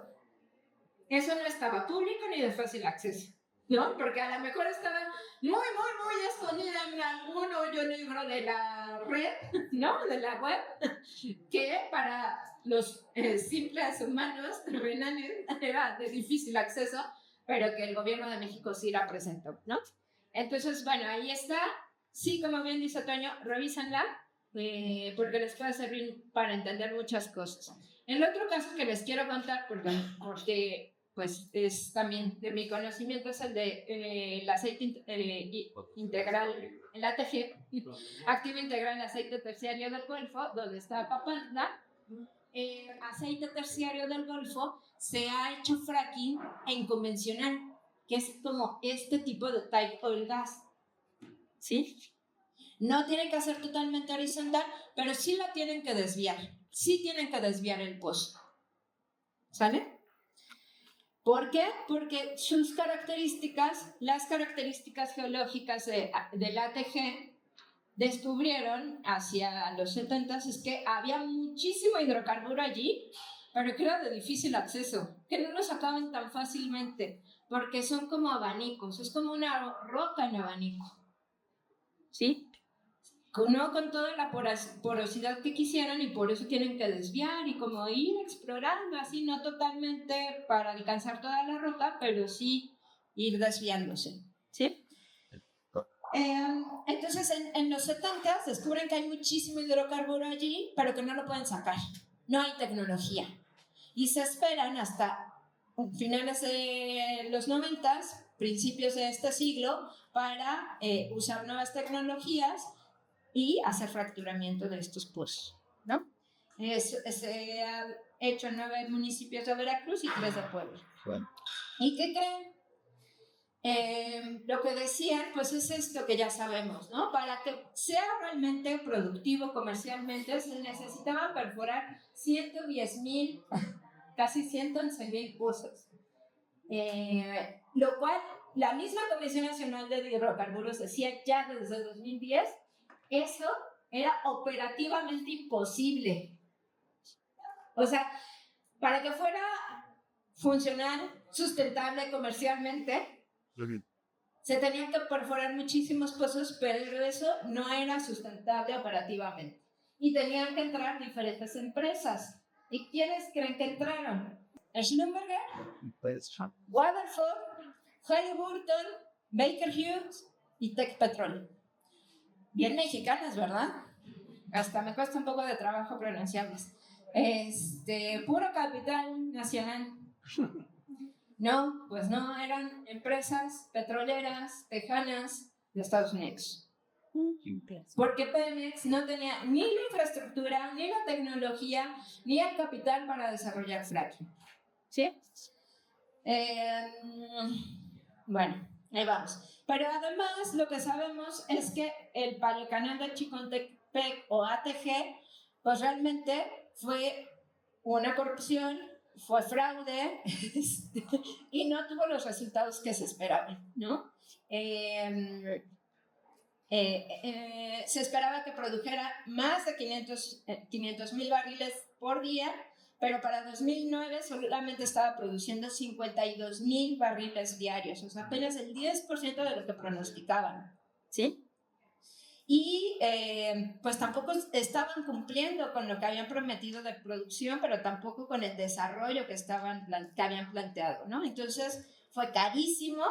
Eso no estaba público ni de fácil acceso, ¿no? Porque a lo mejor estaba muy escondida en algún hoyo negro de la red, ¿no? De la web, que para los simples humanos terrenales era de difícil acceso, pero que el gobierno de México sí la presentó, ¿no? Entonces, bueno, ahí está. Sí, como bien dice Toño, revísenla, porque les puede servir para entender muchas cosas. El otro caso que les quiero contar, porque pues es también de mi conocimiento, es el de el aceite integral, el ATG, activo integral en aceite terciario del Golfo, donde está Papantla. Aceite terciario del Golfo se ha hecho fracking en convencional, que es como este tipo de type oil gas, ¿sí? No tienen que hacer totalmente horizontal, pero sí la tienen que desviar. Sí tienen que desviar el pozo. ¿Sale? ¿Por qué? Porque sus características, las características geológicas del ATG, descubrieron hacia los 70 es que había muchísimo hidrocarburo allí, pero que era de difícil acceso, que no lo sacaban tan fácilmente, porque son como abanicos, es como una roca en abanico, ¿sí? No con toda la porosidad que quisieran, y por eso tienen que desviar y como ir explorando así, no totalmente para alcanzar toda la roca, pero sí ir desviándose, ¿sí? Entonces en los 70 descubren que hay muchísimo hidrocarburo allí, pero que no lo pueden sacar, no hay tecnología, y se esperan hasta finales de los 90, principios de este siglo, para usar nuevas tecnologías y hacer fracturamiento de estos pozos, ¿no? Se ha hecho en 9 municipios de Veracruz y 3 de Puebla. Bueno. ¿Y qué creen? Lo que decían, pues es esto que ya sabemos, ¿no? Para que sea realmente productivo comercialmente, se necesitaban perforar 110,000, casi 111,000 pozos. Lo cual, la misma Comisión Nacional de Hidrocarburos decía ya desde 2010, eso era operativamente imposible. O sea, para que fuera funcional, sustentable comercialmente, se tenían que perforar muchísimos pozos, pero eso no era sustentable operativamente. Y tenían que entrar diferentes empresas. ¿Y quiénes creen que entraron? Schlumberger, Waterford, Halliburton, Baker Hughes y Tech Petrol. Bien mexicanas, ¿verdad? Hasta me cuesta un poco de trabajo pronunciarlas. Puro capital nacional. No, pues no, eran empresas petroleras, tejanas de Estados Unidos. Porque Pemex no tenía ni la infraestructura, ni la tecnología, ni el capital para desarrollar fracking. ¿Sí? Bueno, Ahí vamos. Pero además lo que sabemos es que para el canal de Chicontepec o ATG, pues realmente fue una corrupción, fue fraude y no tuvo los resultados que se esperaban, ¿no? Se esperaba que produjera más de 500,000 barriles por día, pero para 2009 solamente estaba produciendo 52,000 barriles diarios, o sea, apenas el 10% de lo que pronosticaban, ¿sí? Y pues tampoco estaban cumpliendo con lo que habían prometido de producción, pero tampoco con el desarrollo que habían planteado, ¿no? Entonces fue carísimo.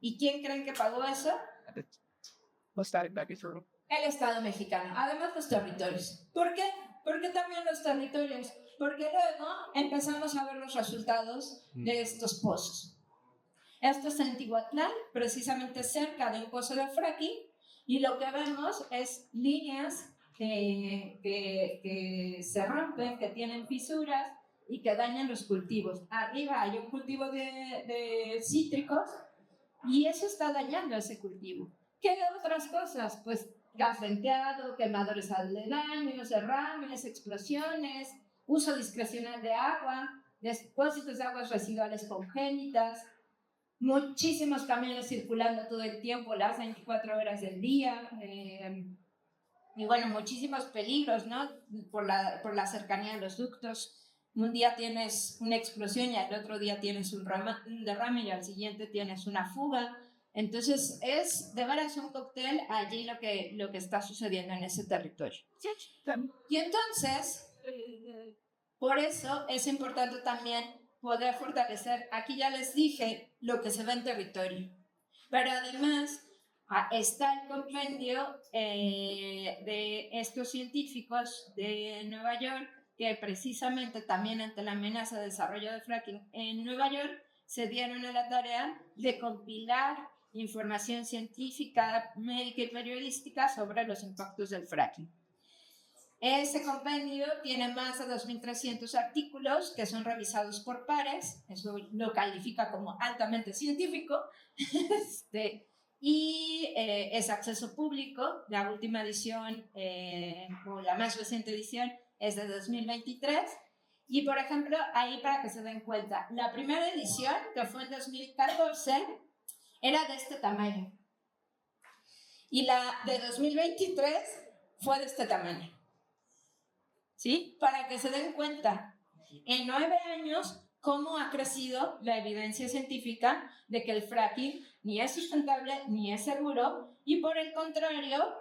¿Y quién creen que pagó eso? El Estado mexicano, además los territorios. ¿Por qué? Porque también los territorios, porque luego empezamos a ver los resultados de estos pozos. Esto es en Tihuatlán, precisamente cerca de un pozo de fracking, y lo que vemos es líneas que se rompen, que tienen fisuras y que dañan los cultivos. Arriba hay un cultivo de cítricos y eso está dañando ese cultivo. ¿Qué otras cosas? Pues gas venteado, quemadores aledaños, derrames, explosiones, uso discrecional de agua, depósitos de aguas residuales congénitas, muchísimos camiones circulando todo el tiempo, las 24 horas del día, y bueno, muchísimos peligros, ¿no? Por la cercanía de los ductos. Un día tienes una explosión y al otro día tienes un derrame y al siguiente tienes una fuga. Entonces es de veras un cóctel allí lo que está sucediendo en ese territorio. Y entonces, por eso es importante también poder fortalecer, aquí ya les dije lo que se ve en territorio, pero además está el compendio de estos científicos de Nueva York, que precisamente también ante la amenaza de desarrollo de fracking en Nueva York, se dieron a la tarea de compilar información científica, médica y periodística sobre los impactos del fracking. Ese compendio tiene más de 2.300 artículos que son revisados por pares, eso lo califica como altamente científico, y es acceso público. La última edición, o la más reciente edición, es de 2023. Y, por ejemplo, ahí para que se den cuenta, la primera edición, que fue en 2014, era de este tamaño. Y la de 2023 fue de este tamaño. ¿Sí? Para que se den cuenta, en 9 años, cómo ha crecido la evidencia científica de que el fracking ni es sustentable ni es seguro, y por el contrario,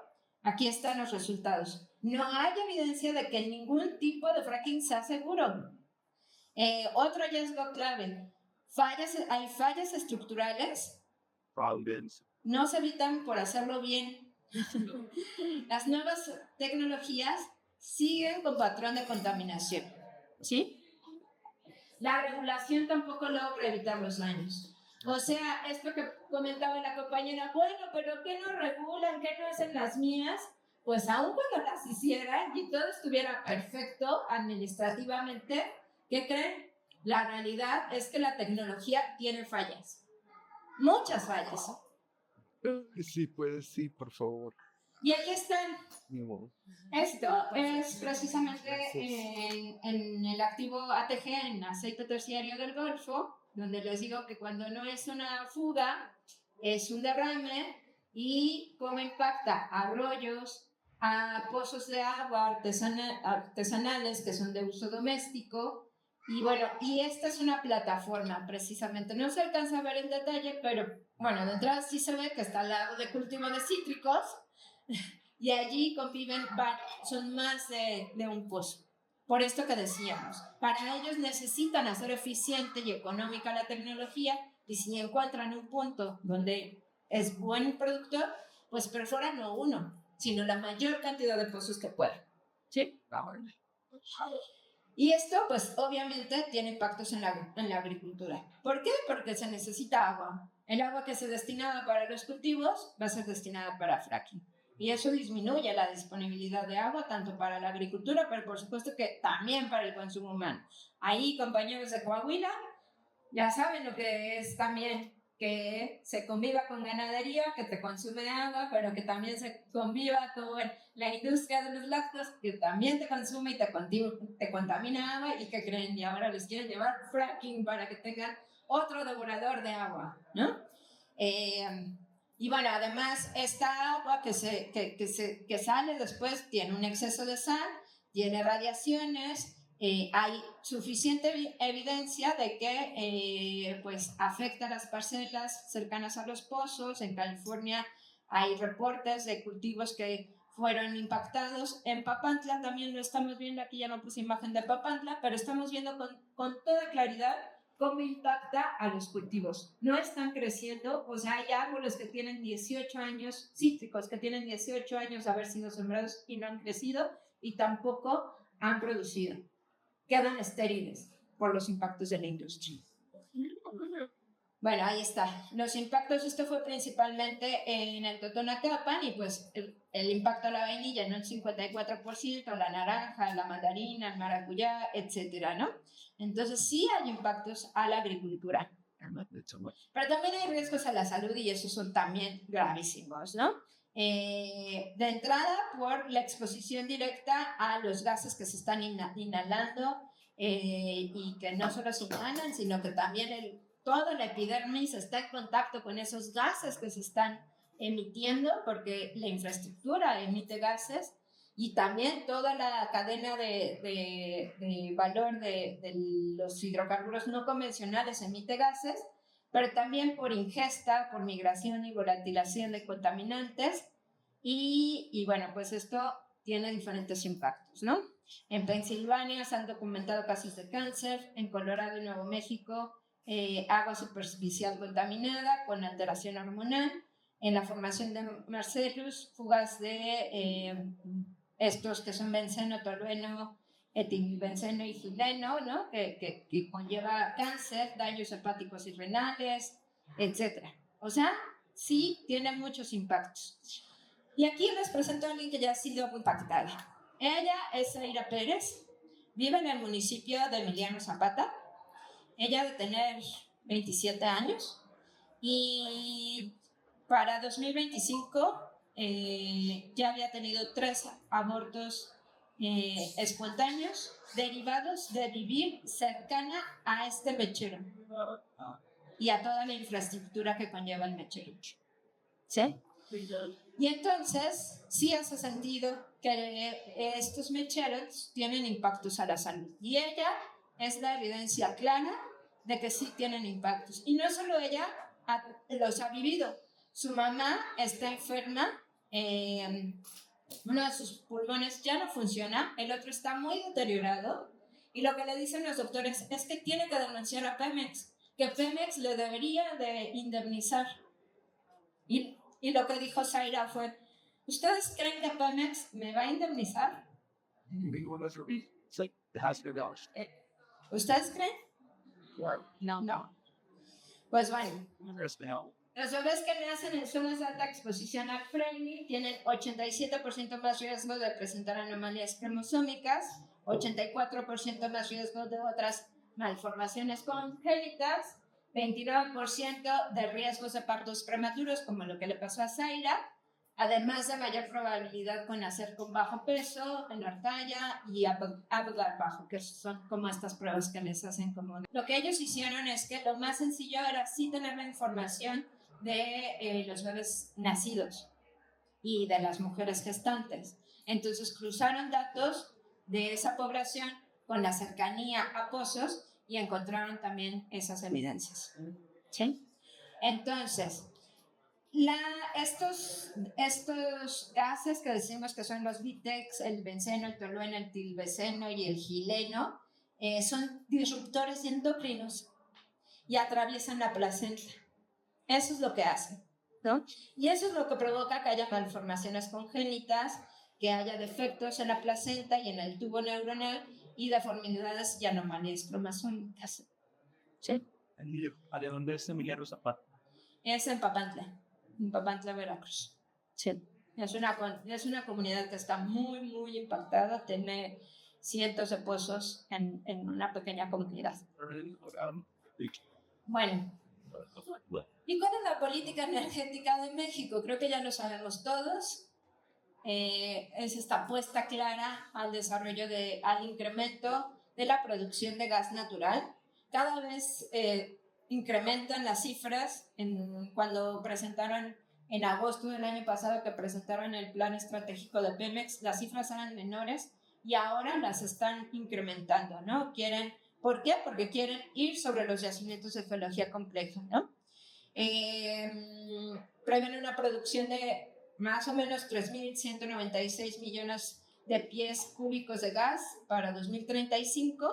aquí están los resultados. No hay evidencia de que ningún tipo de fracking sea seguro. Otro hallazgo clave, hay fallas estructurales, no se evitan por hacerlo bien. Las nuevas tecnologías siguen con patrón de contaminación, ¿sí? La regulación tampoco logra evitar los daños. O sea, esto que comentaba la compañera, bueno, pero ¿qué no regulan? ¿Qué no hacen las mías? Pues aun cuando las hicieran y todo estuviera perfecto administrativamente, ¿qué creen? La realidad es que la tecnología tiene fallas. Muchas fallas. Sí, puedes, sí, por favor. Y aquí están. Esto es precisamente en el activo ATG, en aceite terciario del Golfo, donde les digo que cuando no es una fuga, es un derrame, y cómo impacta a arroyos, a pozos de agua artesanales que son de uso doméstico. Y bueno, y esta es una plataforma precisamente. No se alcanza a ver en detalle, pero bueno, de entrada sí se ve que está al lado de cultivo de cítricos. Y allí conviven, son más de un pozo. Por esto que decíamos, para ellos necesitan hacer eficiente y económica la tecnología, y si encuentran un punto donde es buen producto, pues perforan no uno, sino la mayor cantidad de pozos que puedan. ¿Sí? Y esto, pues obviamente, tiene impactos en la agricultura. ¿Por qué? Porque se necesita agua. El agua que se destinaba para los cultivos va a ser destinada para fracking. Y eso disminuye la disponibilidad de agua, tanto para la agricultura, pero por supuesto que también para el consumo humano. Ahí, compañeros de Coahuila, ya saben lo que es también que se conviva con ganadería, que te consume agua, pero que también se conviva con la industria de los lácteos, que también te consume y te contamina agua, y que creen, y ahora les quieren llevar fracking para que tengan otro devorador de agua, ¿no? Y bueno, además esta agua que sale después tiene un exceso de sal, tiene radiaciones. Hay suficiente evidencia de que pues afecta a las parcelas cercanas a los pozos. En California hay reportes de cultivos que fueron impactados. En Papantla también lo estamos viendo, aquí ya no puse imagen de Papantla, pero estamos viendo con toda claridad cómo impacta a los cultivos. No están creciendo, o sea, hay árboles que tienen 18 años, cítricos que tienen 18 años de haber sido sembrados y no han crecido y tampoco han producido. Quedan estériles por los impactos de la industria. Bueno, ahí está. Los impactos, esto fue principalmente en el Totonacapan, y pues el impacto a la vainilla en un 54%, la naranja, la mandarina, el maracuyá, etcétera, ¿no? Entonces sí hay impactos a la agricultura. Pero también hay riesgos a la salud, y esos son también gravísimos, ¿no? De entrada, por la exposición directa a los gases que se están inhalando, y que no solo se inhalan, sino que también toda la epidermis está en contacto con esos gases que se están emitiendo, porque la infraestructura emite gases, y también toda la cadena de valor de los hidrocarburos no convencionales emite gases, pero también por ingesta, por migración y volatilación de contaminantes, y bueno, pues esto tiene diferentes impactos, ¿no? En Pensilvania se han documentado casos de cáncer, en Colorado y Nuevo México, agua superficial contaminada con alteración hormonal, en la formación de Marcellus, fugas de estos que son benceno, tolueno, etilbenceno y xileno, ¿no? que conlleva cáncer, daños hepáticos y renales, etc. O sea, sí tiene muchos impactos. Y aquí les presento a alguien que ya ha sido impactada. Ella es Zaira Pérez, vive en el municipio de Emiliano Zapata. Ella de tener 27 años, y para 2025 ya había tenido 3 abortos espontáneos derivados de vivir cercana a este mechero y a toda la infraestructura que conlleva el mechero. ¿Sí? Y entonces sí hace sentido que estos mecheros tienen impactos a la salud, y ella es la evidencia clara de que sí tienen impactos. Y no solo ella los ha vivido. Su mamá está enferma, uno de sus pulmones ya no funciona, el otro está muy deteriorado, y lo que le dicen los doctores es que tiene que denunciar a Pemex, que Pemex le debería de indemnizar. Y lo que dijo Zaira fue: ¿ustedes creen que Pemex me va a indemnizar? ¿Ustedes creen? No. Pues bueno, los bebés que nacen en zonas de alta exposición al Freire tienen 87% más riesgo de presentar anomalías cromosómicas, 84% más riesgo de otras malformaciones congénitas, 29% de riesgos de partos prematuros, como lo que le pasó a Zaira, además de mayor probabilidad con nacer con bajo peso, menor talla y Apgar bajo, que son como estas pruebas que les hacen como... Lo que ellos hicieron es que lo más sencillo era sí tener la información de los bebés nacidos y de las mujeres gestantes. Entonces cruzaron datos de esa población con la cercanía a pozos y encontraron también esas evidencias. ¿Sí? Entonces, estos gases que decimos que son los Vitex, el benceno, el tolueno, el tilbeceno y el xileno, son disruptores endocrinos y atraviesan la placenta. Eso es lo que hacen, ¿no? Y eso es lo que provoca que haya malformaciones congénitas, que haya defectos en la placenta y en el tubo neuronal, y deformidades y anomalías cromosómicas. ¿Sí? ¿De dónde es Emiliano Zapata? Es en Papantla, Veracruz. Sí. Es una comunidad que está muy, muy impactada. Tiene cientos de pozos en una pequeña comunidad. Bueno, ¿Y cuál es la política energética de México? Creo que ya lo sabemos todos. Es esta apuesta clara al desarrollo, al incremento de la producción de gas natural. Cada vez incrementan las cifras. Cuando presentaron en agosto del año pasado, que presentaron el plan estratégico de Pemex, las cifras eran menores y ahora las están incrementando, ¿no? ¿Por qué? Porque quieren ir sobre los yacimientos de geología compleja, ¿no? Prevén una producción de más o menos 3.196 millones de pies cúbicos de gas para 2035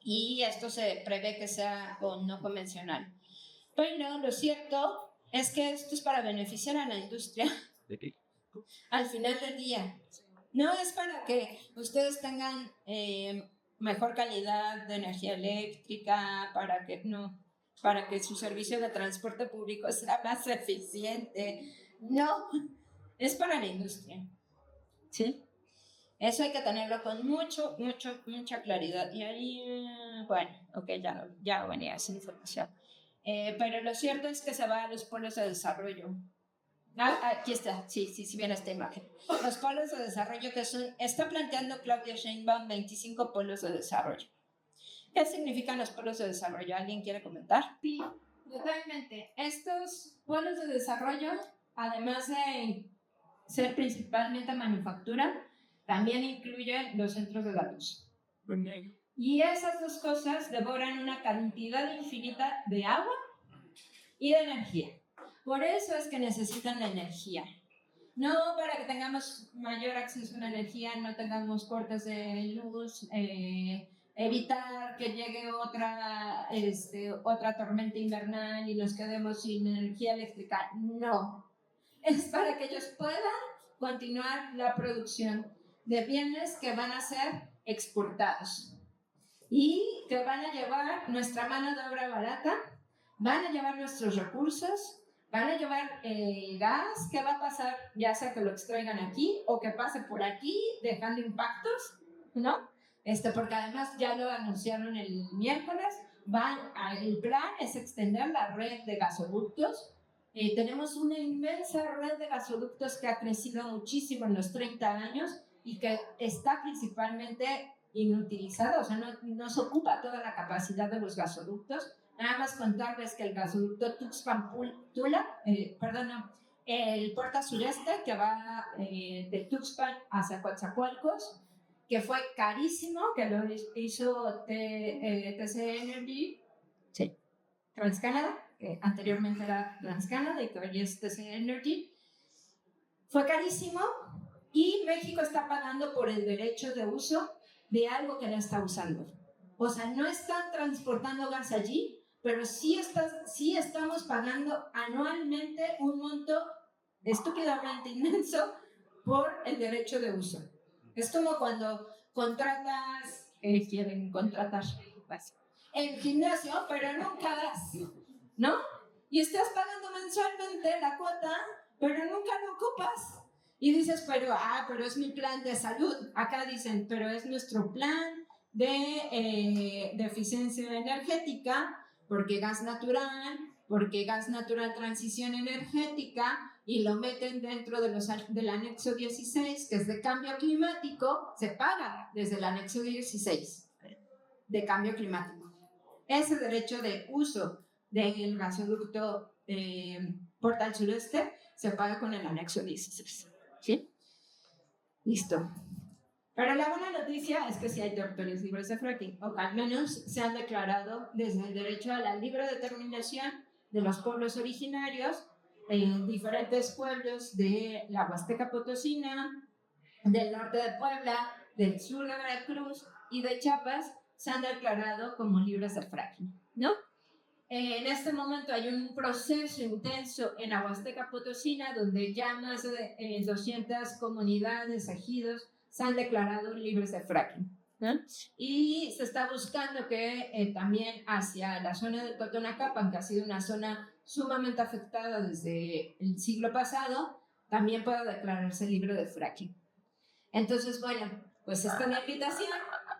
y esto se prevé que sea no convencional. Pero lo cierto es que esto es para beneficiar a la industria al final del día. No es para que ustedes tengan mejor calidad de energía eléctrica, para que su servicio de transporte público sea más eficiente. No, es para la industria. ¿Sí? Eso hay que tenerlo con mucha claridad. Y ahí, bueno, ok, ya venía esa información. Pero lo cierto es que se va a los polos de desarrollo. Aquí está, sí, viene esta imagen. Los polos de desarrollo está planteando Claudia Sheinbaum 25 polos de desarrollo. ¿Qué significan los polos de desarrollo? ¿Alguien quiere comentar? Sí, totalmente. Estos polos de desarrollo, además de ser principalmente manufactura, también incluyen los centros de datos. Y esas dos cosas devoran una cantidad infinita de agua y de energía. Por eso es que necesitan la energía. No para que tengamos mayor acceso a la energía, no tengamos cortes de luz, evitar que llegue otra tormenta invernal y nos quedemos sin energía eléctrica. No. Es para que ellos puedan continuar la producción de bienes que van a ser exportados y que van a llevar nuestra mano de obra barata, van a llevar nuestros recursos, van a llevar el gas. ¿Qué va a pasar? Ya sea que lo extraigan aquí o que pase por aquí dejando impactos, ¿no? Porque además ya lo anunciaron el miércoles, el plan es extender la red de gasoductos. Tenemos una inmensa red de gasoductos que ha crecido muchísimo en los 30 años y que está principalmente inutilizada, o sea, no se ocupa toda la capacidad de los gasoductos. Nada más contarles que el gasoducto Tuxpan-Tula, el puerto sureste que va de Tuxpan hacia Coatzacoalcos, que fue carísimo, que lo hizo TC Energy, sí, TransCanada, que anteriormente era TransCanada y que hoy es TC Energy, fue carísimo y México está pagando por el derecho de uso de algo que no está usando. O sea, no están transportando gas allí, pero sí estamos pagando anualmente un monto estúpidamente inmenso por el derecho de uso. Es como cuando quieren contratar en gimnasio, pero nunca das, ¿no? Y estás pagando mensualmente la cuota, pero nunca lo ocupas. Y dices, pero es mi plan de salud. Acá dicen, pero es nuestro plan de eficiencia energética, porque gas natural transición energética, y lo meten dentro del anexo 16, que es de cambio climático, se paga desde el anexo 16 de cambio climático. Ese derecho de uso del gasoducto Portal Sureste se paga con el anexo 16. ¿Sí? Listo. Pero la buena noticia es que sí hay territorios libres de fracking, o al menos se han declarado desde el derecho a la libre determinación de los pueblos originarios en diferentes pueblos de la Huasteca Potosina, del norte de Puebla, del sur de Veracruz y de Chiapas, se han declarado como libres de fracking, ¿no? En este momento hay un proceso intenso en la Huasteca Potosina donde ya más de 200 comunidades, ejidos, se han declarado libres de fracking, ¿no? Y se está buscando que también hacia la zona de Totonacapan, que ha sido una zona sumamente afectada desde el siglo pasado, también pueda declararse libre de fracking. Entonces, bueno, pues esta es la invitación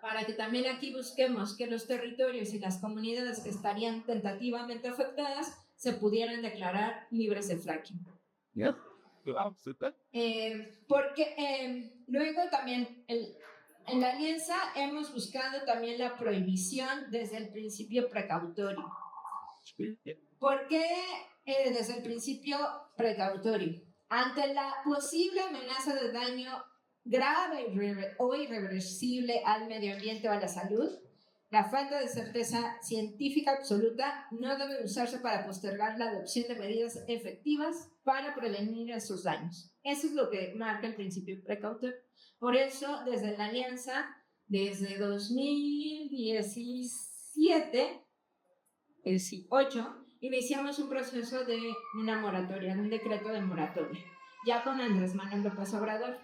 para que también aquí busquemos que los territorios y las comunidades que estarían tentativamente afectadas se pudieran declarar libres de fracking. Porque luego también en la alianza hemos buscado también la prohibición desde el principio precautorio. ¿Por qué desde el principio precautorio? Ante la posible amenaza de daño grave o irreversible al medio ambiente o a la salud, la falta de certeza científica absoluta no debe usarse para postergar la adopción de medidas efectivas para prevenir esos daños. Eso es lo que marca el principio precautorio. Por eso, desde la alianza, desde 2017, 18, iniciamos un proceso de una moratoria, un decreto de moratoria, ya con Andrés Manuel López Obrador.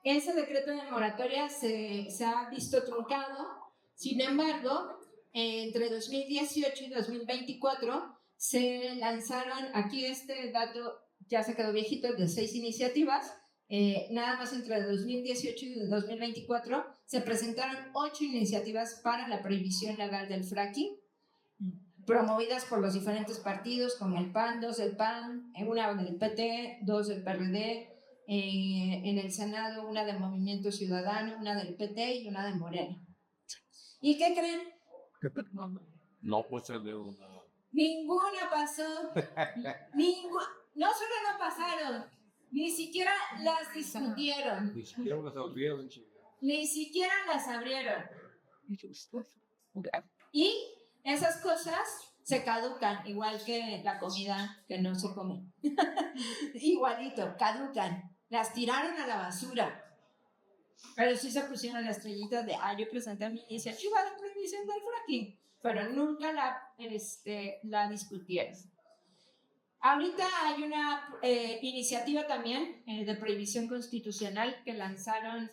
Ese decreto de moratoria se ha visto truncado. Sin embargo, entre 2018 y 2024 se lanzaron, aquí este dato ya se quedó viejito, de 6 iniciativas, nada más entre 2018 y 2024 se presentaron 8 iniciativas para la prohibición legal del fracking, promovidas por los diferentes partidos como el PAN, 2 del PAN, una del PT, 2 del PRD, en el Senado una del Movimiento Ciudadano, una del PT y una de Morena. ¿Y qué creen? No puede ser de una. Ninguna pasó. No solo no pasaron, ni siquiera las discutieron. Ni siquiera las abrieron, chica. Ni siquiera las abrieron. Y esas cosas se caducan, igual que la comida que no se come. Igualito, caducan. Las tiraron a la basura. Pero sí se pusieron las estrellitas de, yo presenté mi iniciativa de prohibición del fracking, pero nunca la discutieron. Ahorita hay una iniciativa también de prohibición constitucional que lanzaron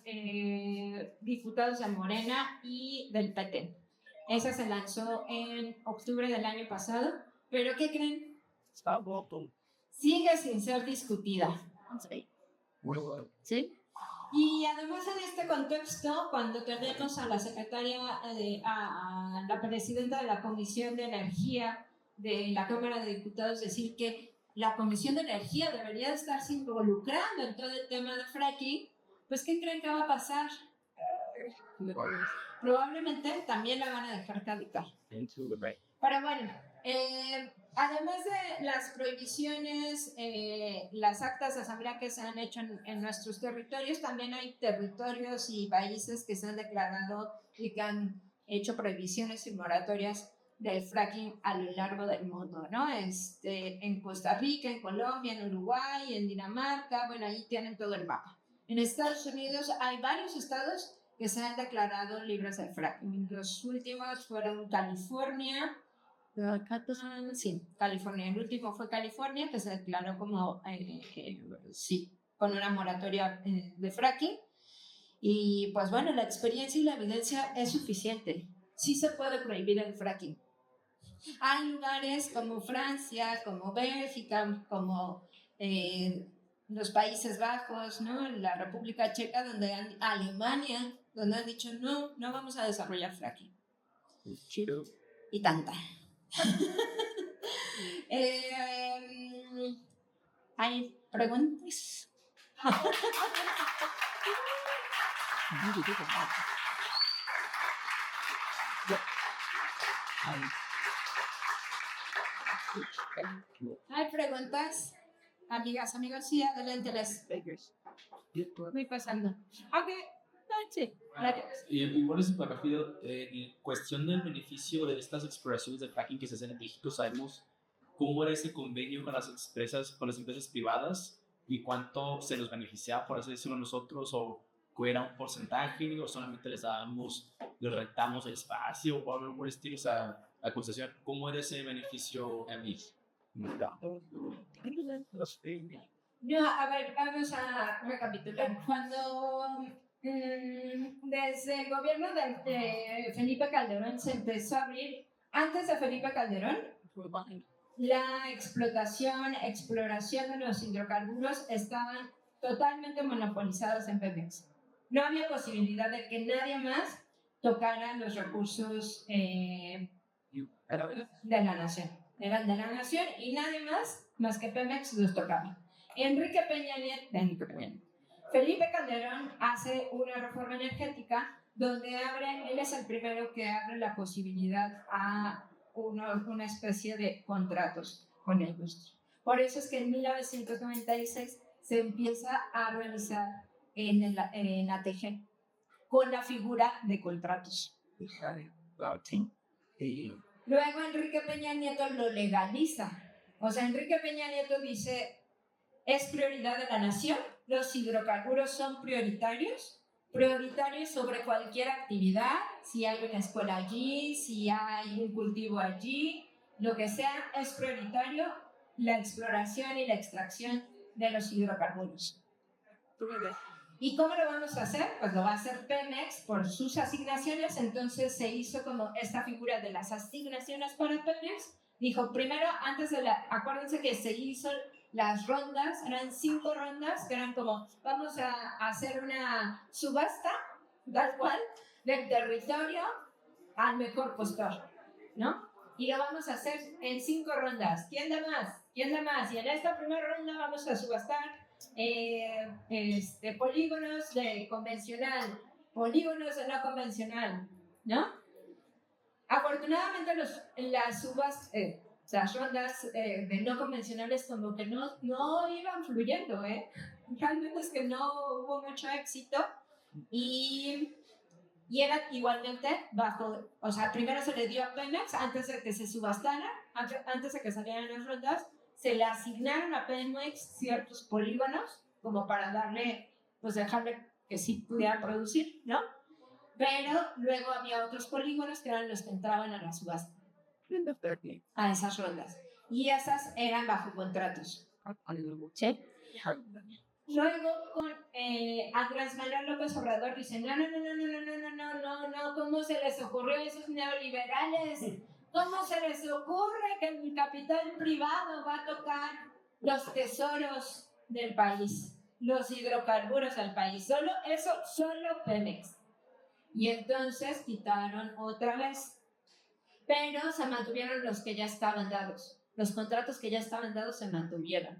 diputados de Morena y del PT. Esa se lanzó en octubre del año pasado, pero ¿qué creen? Sigue sin ser discutida. ¿Sí? Y además en este contexto, cuando tenemos a la secretaria, a la presidenta de la Comisión de Energía de la Cámara de Diputados decir que la Comisión de Energía debería estarse involucrando en todo el tema de fracking, pues ¿qué creen que va a pasar? Probablemente también la van a dejar caducar. Pero bueno, además de las prohibiciones, las actas de asamblea que se han hecho en nuestros territorios, también hay territorios y países que se han declarado y que han hecho prohibiciones y moratorias del fracking a lo largo del mundo, ¿no? En Costa Rica, en Colombia, en Uruguay, en Dinamarca, bueno, ahí tienen todo el mapa. En Estados Unidos hay varios estados que se han declarado libres del fracking. Los últimos fueron California. Sí, California. El último fue California, que se declaró como, con una moratoria de fracking. Y pues bueno, la experiencia y la evidencia es suficiente. Sí se puede prohibir el fracking. Hay lugares como Francia, como Bélgica, como los Países Bajos, ¿no? La República Checa, Alemania, donde han dicho no vamos a desarrollar fracking. Y tanta. ¿Hay preguntas? ¿Hay preguntas? Amigas, amigos, sí, adelante las. Voy pasando. Ok, sí. Y por eso me refiero, en cuestión del beneficio de estas exploraciones de fracking que se hacen en México, sabemos cómo era ese convenio con las empresas privadas y cuánto se nos beneficiaba por así decirlo nosotros, o era un porcentaje, o solamente les rentamos el espacio, o algo por el estilo, o sea, la concesión, ¿cómo era ese beneficio a mí? No, a ver, vamos a recapitular. Cuando desde el gobierno de Felipe Calderón se empezó a abrir, antes de Felipe Calderón, la exploración de los hidrocarburos estaban totalmente monopolizados en Pemex. No había posibilidad de que nadie más tocaran los recursos de la nación. Eran de la nación y nadie más que Pemex los tocaba. Felipe Calderón hace una reforma energética donde él es el primero que abre la posibilidad a una especie de contratos con la industria. Por eso es que en 1996 se empieza a realizar en ATG con la figura de contratos. Luego Enrique Peña Nieto lo legaliza. O sea, Enrique Peña Nieto dice, es prioridad de la nación, los hidrocarburos son prioritarios sobre cualquier actividad, si hay una escuela allí, si hay un cultivo allí, lo que sea, es prioritario la exploración y la extracción de los hidrocarburos. ¿Y cómo lo vamos a hacer? Pues lo va a hacer Pemex por sus asignaciones, entonces se hizo como esta figura de las asignaciones para Pemex. Dijo, primero, acuérdense que se hizo las rondas, eran 5 rondas, que eran como, vamos a hacer una subasta, tal cual, del territorio al mejor postor, ¿no? Y lo vamos a hacer en 5 rondas. ¿Quién da más? ¿Quién da más? Y en esta primera ronda vamos a subastar polígonos de convencional, polígonos de no convencional, ¿no? Afortunadamente las rondas de no convencionales como que no iban fluyendo, realmente es que no hubo mucho éxito y era igualmente bajo, o sea, primero se le dio a Pemex antes de que se subastara, antes de que salieran las rondas, se le asignaron a Pemex ciertos polígonos como para dejarle que sí pudiera producir, ¿no? Pero luego había otros polígonos que eran los que entraban a la subasta, a esas rondas. Y esas eran bajo contratos. ¿Sí? Luego con Andrés Manuel López Obrador dice, no, ¿cómo se les ocurrió a esos neoliberales? ¿Cómo se les ocurre que el capital privado va a tocar los tesoros del país, los hidrocarburos del país? Solo Pemex. Y entonces quitaron otra vez, pero se mantuvieron los que ya estaban dados. Los contratos que ya estaban dados se mantuvieron.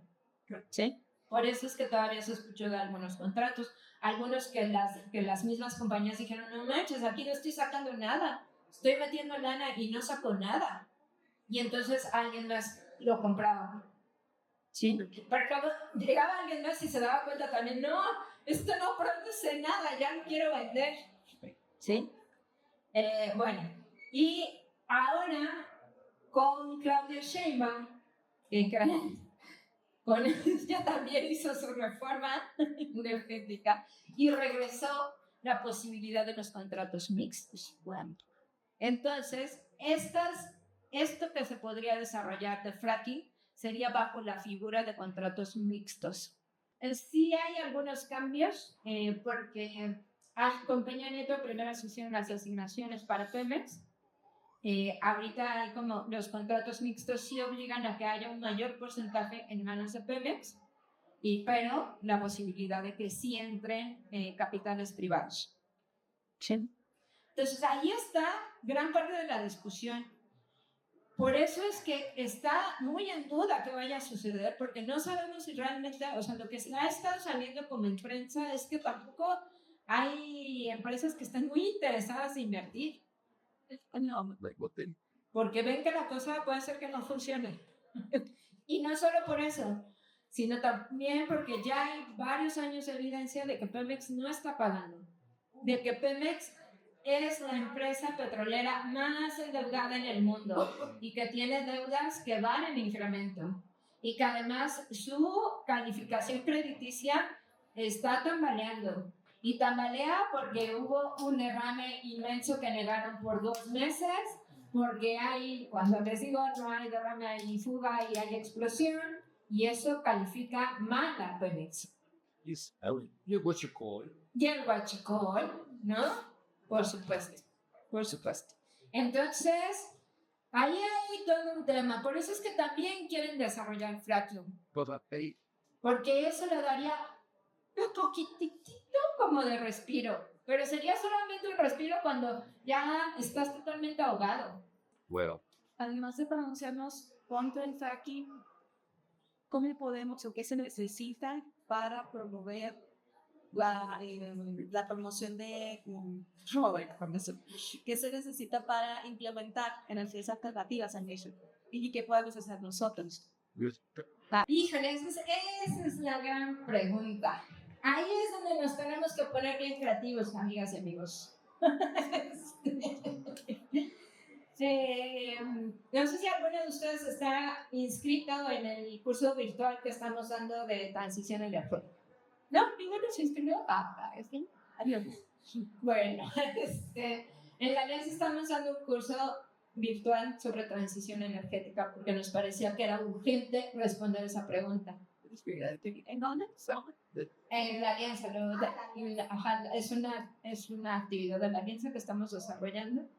¿Sí? Por eso es que todavía se escuchó de algunos contratos, algunos que las mismas compañías dijeron, no manches, aquí no estoy sacando nada, estoy metiendo lana y no saco nada. Y entonces alguien más lo compraba. Sí. Pero luego llegaba alguien más y se daba cuenta también, no, esto no produce nada, ya no quiero vender. ¿Sí? Bueno, y ahora con Claudia Sheinbaum, que con ella también hizo su reforma energética y regresó la posibilidad de los contratos mixtos. Bueno, entonces, esto que se podría desarrollar de fracking sería bajo la figura de contratos mixtos. Sí hay algunos cambios, porque con Peña Nieto primero se hicieron las asignaciones para Pemex. Ahorita hay como los contratos mixtos sí obligan a que haya un mayor porcentaje en manos de Pemex, pero la posibilidad de que sí entren capitales privados. ¿Sí? Entonces ahí está gran parte de la discusión. Por eso es que está muy en duda que vaya a suceder, porque no sabemos si realmente, o sea, lo que ha estado saliendo como en prensa es que tampoco hay empresas que están muy interesadas en invertir. Porque ven que la cosa puede ser que no funcione. Y no solo por eso, sino también porque ya hay varios años de evidencia de que Pemex no está pagando, de que Pemex es la empresa petrolera más endeudada en el mundo y que tiene deudas que van en incremento y que además su calificación crediticia está tambaleando. Y tambalea porque hubo un derrame inmenso que negaron por 2 meses, porque cuando les digo no hay derrame, hay fuga y hay explosión, y eso califica mal a Pemex. Y el huachicol. Y el huachicol, ¿no? Por supuesto. Entonces, ahí hay todo un tema. Por eso es que también quieren desarrollar fracking. Porque eso le daría un poquitito como de respiro pero sería solamente un respiro cuando ya estás totalmente ahogado. Well, Además de pronunciarnos contra el fracking, ¿cómo podemos o qué se necesita para promover la promoción de qué se necesita para implementar energías alternativas en eso? ¿Y qué podemos hacer nosotros? Híjole, esa es la gran pregunta. Ahí es donde nos tenemos que poner bien creativos, amigas y amigos. No sé si alguno de ustedes está inscrito en el curso virtual que estamos dando de transición energética. ¿No? ¿Ninguno se inscribió? Es que... Adiós. Bueno, en la alianza estamos dando un curso virtual sobre transición energética porque nos parecía que era urgente responder esa pregunta. ¿En dónde? En la alianza. Es una actividad de la alianza que estamos desarrollando.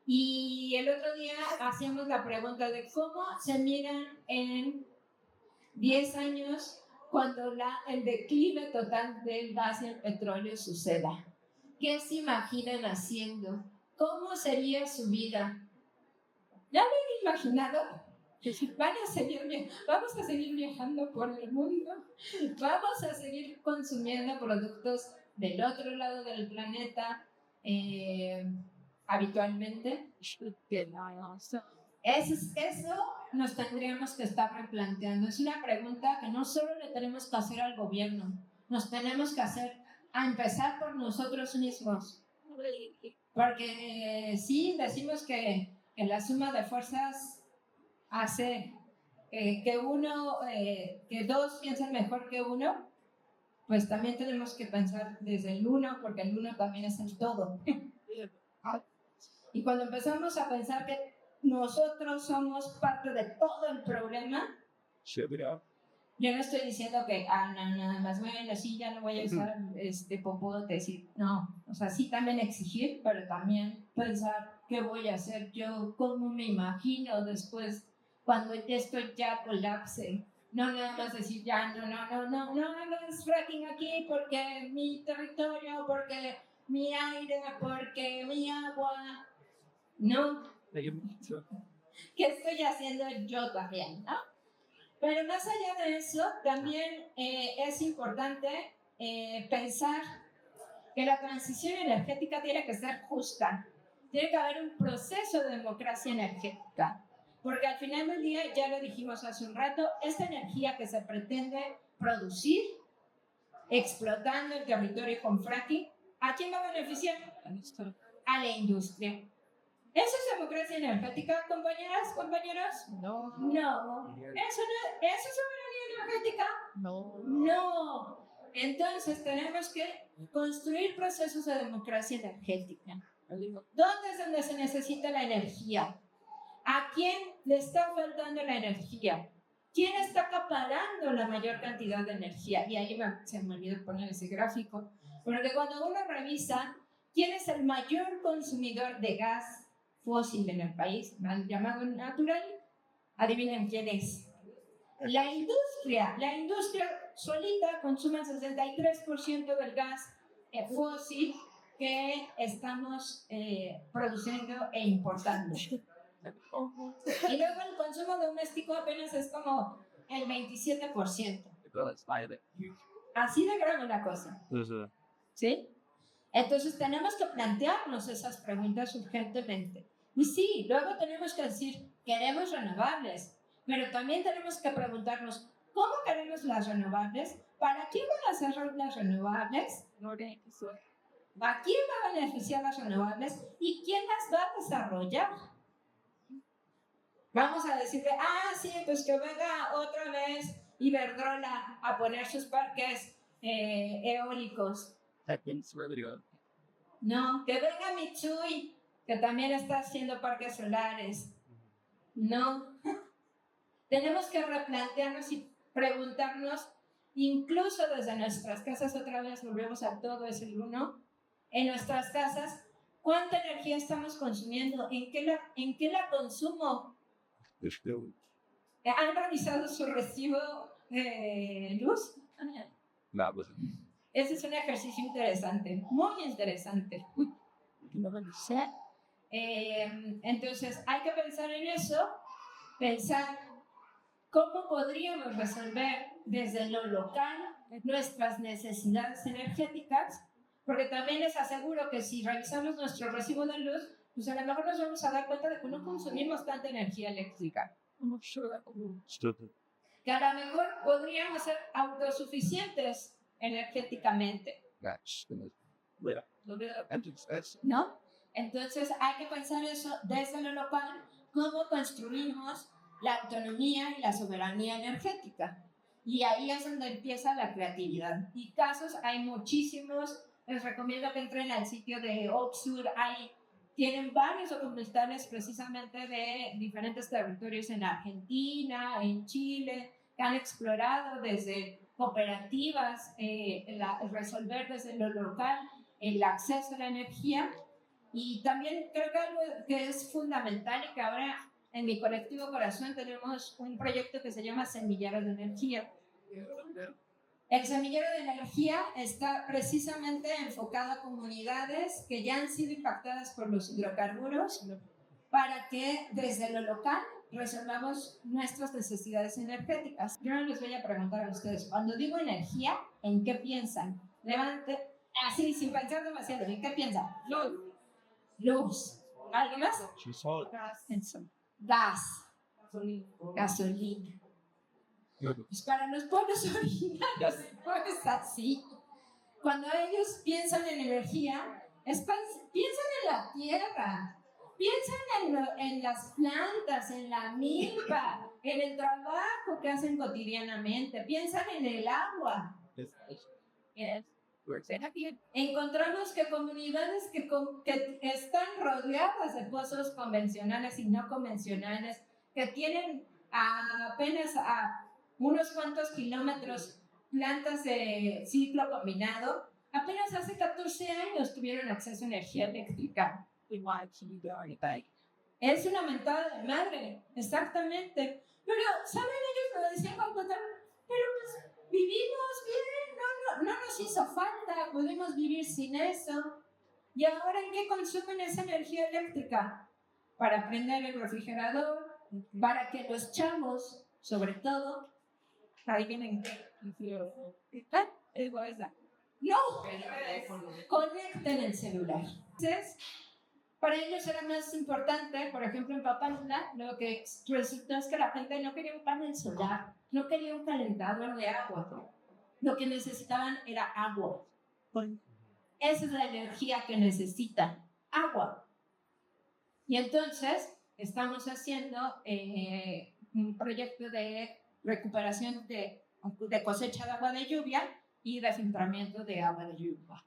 Y el otro día hacíamos la pregunta de cómo se miran en 10 años cuando el declive total del gas y el petróleo suceda. ¿Qué se imaginan haciendo? ¿Cómo sería su vida? ¿Ya lo han imaginado? Vamos a seguir viajando por el mundo, vamos a seguir consumiendo productos del otro lado del planeta habitualmente. Eso nos tendríamos que estar replanteando. Es una pregunta que no solo le tenemos que hacer al gobierno, nos tenemos que hacer a empezar por nosotros mismos. Porque sí, decimos que la suma de fuerzas hace que dos piensen mejor que uno, pues también tenemos que pensar desde el uno, porque el uno también es el todo. Y cuando empezamos a pensar que nosotros somos parte de todo el problema, yo no estoy diciendo que, nada más, bueno, sí, ya no voy a usar popote, decir, no, o sea, sí también exigir, pero también pensar qué voy a hacer yo, cómo me imagino después, cuando esto ya colapse. No nada más decir, ya, no es fracking aquí porque mi territorio, porque mi aire, porque mi agua. No. ¿Qué estoy haciendo yo también, no? Pero más allá de eso, también es importante pensar que la transición energética tiene que ser justa. Tiene que haber un proceso de democracia energética. Porque al final del día, ya lo dijimos hace un rato, esta energía que se pretende producir, explotando el territorio con fracking, ¿a quién va a beneficiar? A la industria. ¿Eso es democracia energética, compañeras, compañeros? No. No. ¿Eso es soberanía energética? No. Entonces tenemos que construir procesos de democracia energética. ¿Dónde es donde se necesita la energía? ¿A quién le está faltando la energía? ¿Quién está acaparando la mayor cantidad de energía? Y ahí se me olvidó poner ese gráfico. Porque cuando uno revisa quién es el mayor consumidor de gas fósil en el país, mal llamado natural, adivinen quién es. La industria solita consume el 63% del gas fósil que estamos produciendo e importando. Y luego el consumo doméstico apenas es como el 27%. Así de grave la cosa. ¿Sí? Entonces tenemos que plantearnos esas preguntas urgentemente. Y sí, luego tenemos que decir, queremos renovables, pero también tenemos que preguntarnos, ¿cómo queremos las renovables? ¿Para quién van a ser las renovables? ¿A quién va a beneficiar las renovables? ¿Y quién las va a desarrollar? Vamos a decirle, sí, pues que venga otra vez Iberdrola a poner sus parques eólicos. No, que venga Mitsui, que también está haciendo parques solares. No. Tenemos que replantearnos y preguntarnos, incluso desde nuestras casas, otra vez volvemos a todo, es el uno, en nuestras casas, ¿cuánta energía estamos consumiendo? ¿En qué la consumo? ¿Han revisado su recibo de luz? Ese es un ejercicio interesante, muy interesante. Entonces, hay que pensar en eso, pensar cómo podríamos resolver desde lo local nuestras necesidades energéticas, porque también les aseguro que si revisamos nuestro recibo de luz, pues a lo mejor nos vamos a dar cuenta de que no consumimos tanta energía eléctrica. Que a lo mejor podríamos ser autosuficientes energéticamente. ¿No? Entonces hay que pensar eso desde lo local, cómo construimos la autonomía y la soberanía energética. Y ahí es donde empieza la creatividad. Y casos hay muchísimos. Les recomiendo que entren al sitio de Oxur. Tienen varios documentales precisamente de diferentes territorios en Argentina, en Chile, que han explorado desde cooperativas, resolver desde lo local el acceso a la energía. Y también creo que algo que es fundamental y que ahora en mi colectivo Corazón tenemos un proyecto que se llama Semillero de Energía. El semillero de energía está precisamente enfocado a comunidades que ya han sido impactadas por los hidrocarburos para que desde lo local resolvamos nuestras necesidades energéticas. Yo no les voy a preguntar a ustedes, cuando digo energía, ¿en qué piensan? Levante, así, sin pensar demasiado, ¿en qué piensan? Luz. ¿Algo más? Gas. Gasolina. Pues para los pueblos originarios no es así. Cuando ellos piensan en energía, piensan en la tierra, piensan en las plantas, en la milpa, en el trabajo que hacen cotidianamente, piensan en el agua. Encontramos que comunidades que están rodeadas de pozos convencionales y no convencionales, que tienen apenas a unos cuantos kilómetros plantas de ciclo combinado, apenas hace 14 años tuvieron acceso a energía eléctrica. Es una mentada de madre, exactamente. Pero, ¿saben? Ellos lo decían con total, pero pues vivimos bien, no nos hizo falta, podemos vivir sin eso. ¿Y ahora en qué consumen esa energía eléctrica? Para prender el refrigerador, para que los chavos, sobre todo, ahí vienen, no, conecten el celular. Entonces, para ellos era más importante, por ejemplo, en Papantla, lo que resultó es que la gente no quería un panel solar, no quería un calentador de agua. Lo que necesitaban era agua. Esa es la energía que necesitan, agua. Y entonces estamos haciendo un proyecto de recuperación de cosecha de agua de lluvia y de filtramiento de agua de lluvia.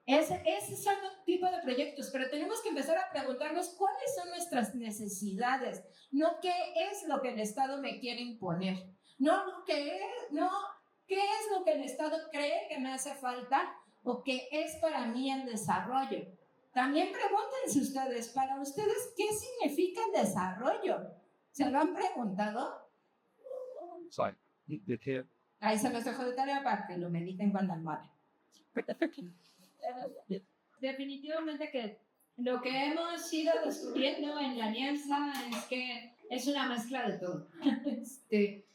Ese son los tipos de proyectos, pero tenemos que empezar a preguntarnos cuáles son nuestras necesidades, no qué es lo que el Estado me quiere imponer, no qué es lo que el Estado cree que me hace falta o qué es para mí el desarrollo. También pregúntense ustedes, para ustedes, ¿qué significa el desarrollo? ¿Se lo han preguntado? Ahí se los dejo de tarea para que lo mediten con la almohada. Definitivamente que lo que hemos ido descubriendo en la alianza es que es una mezcla de todo.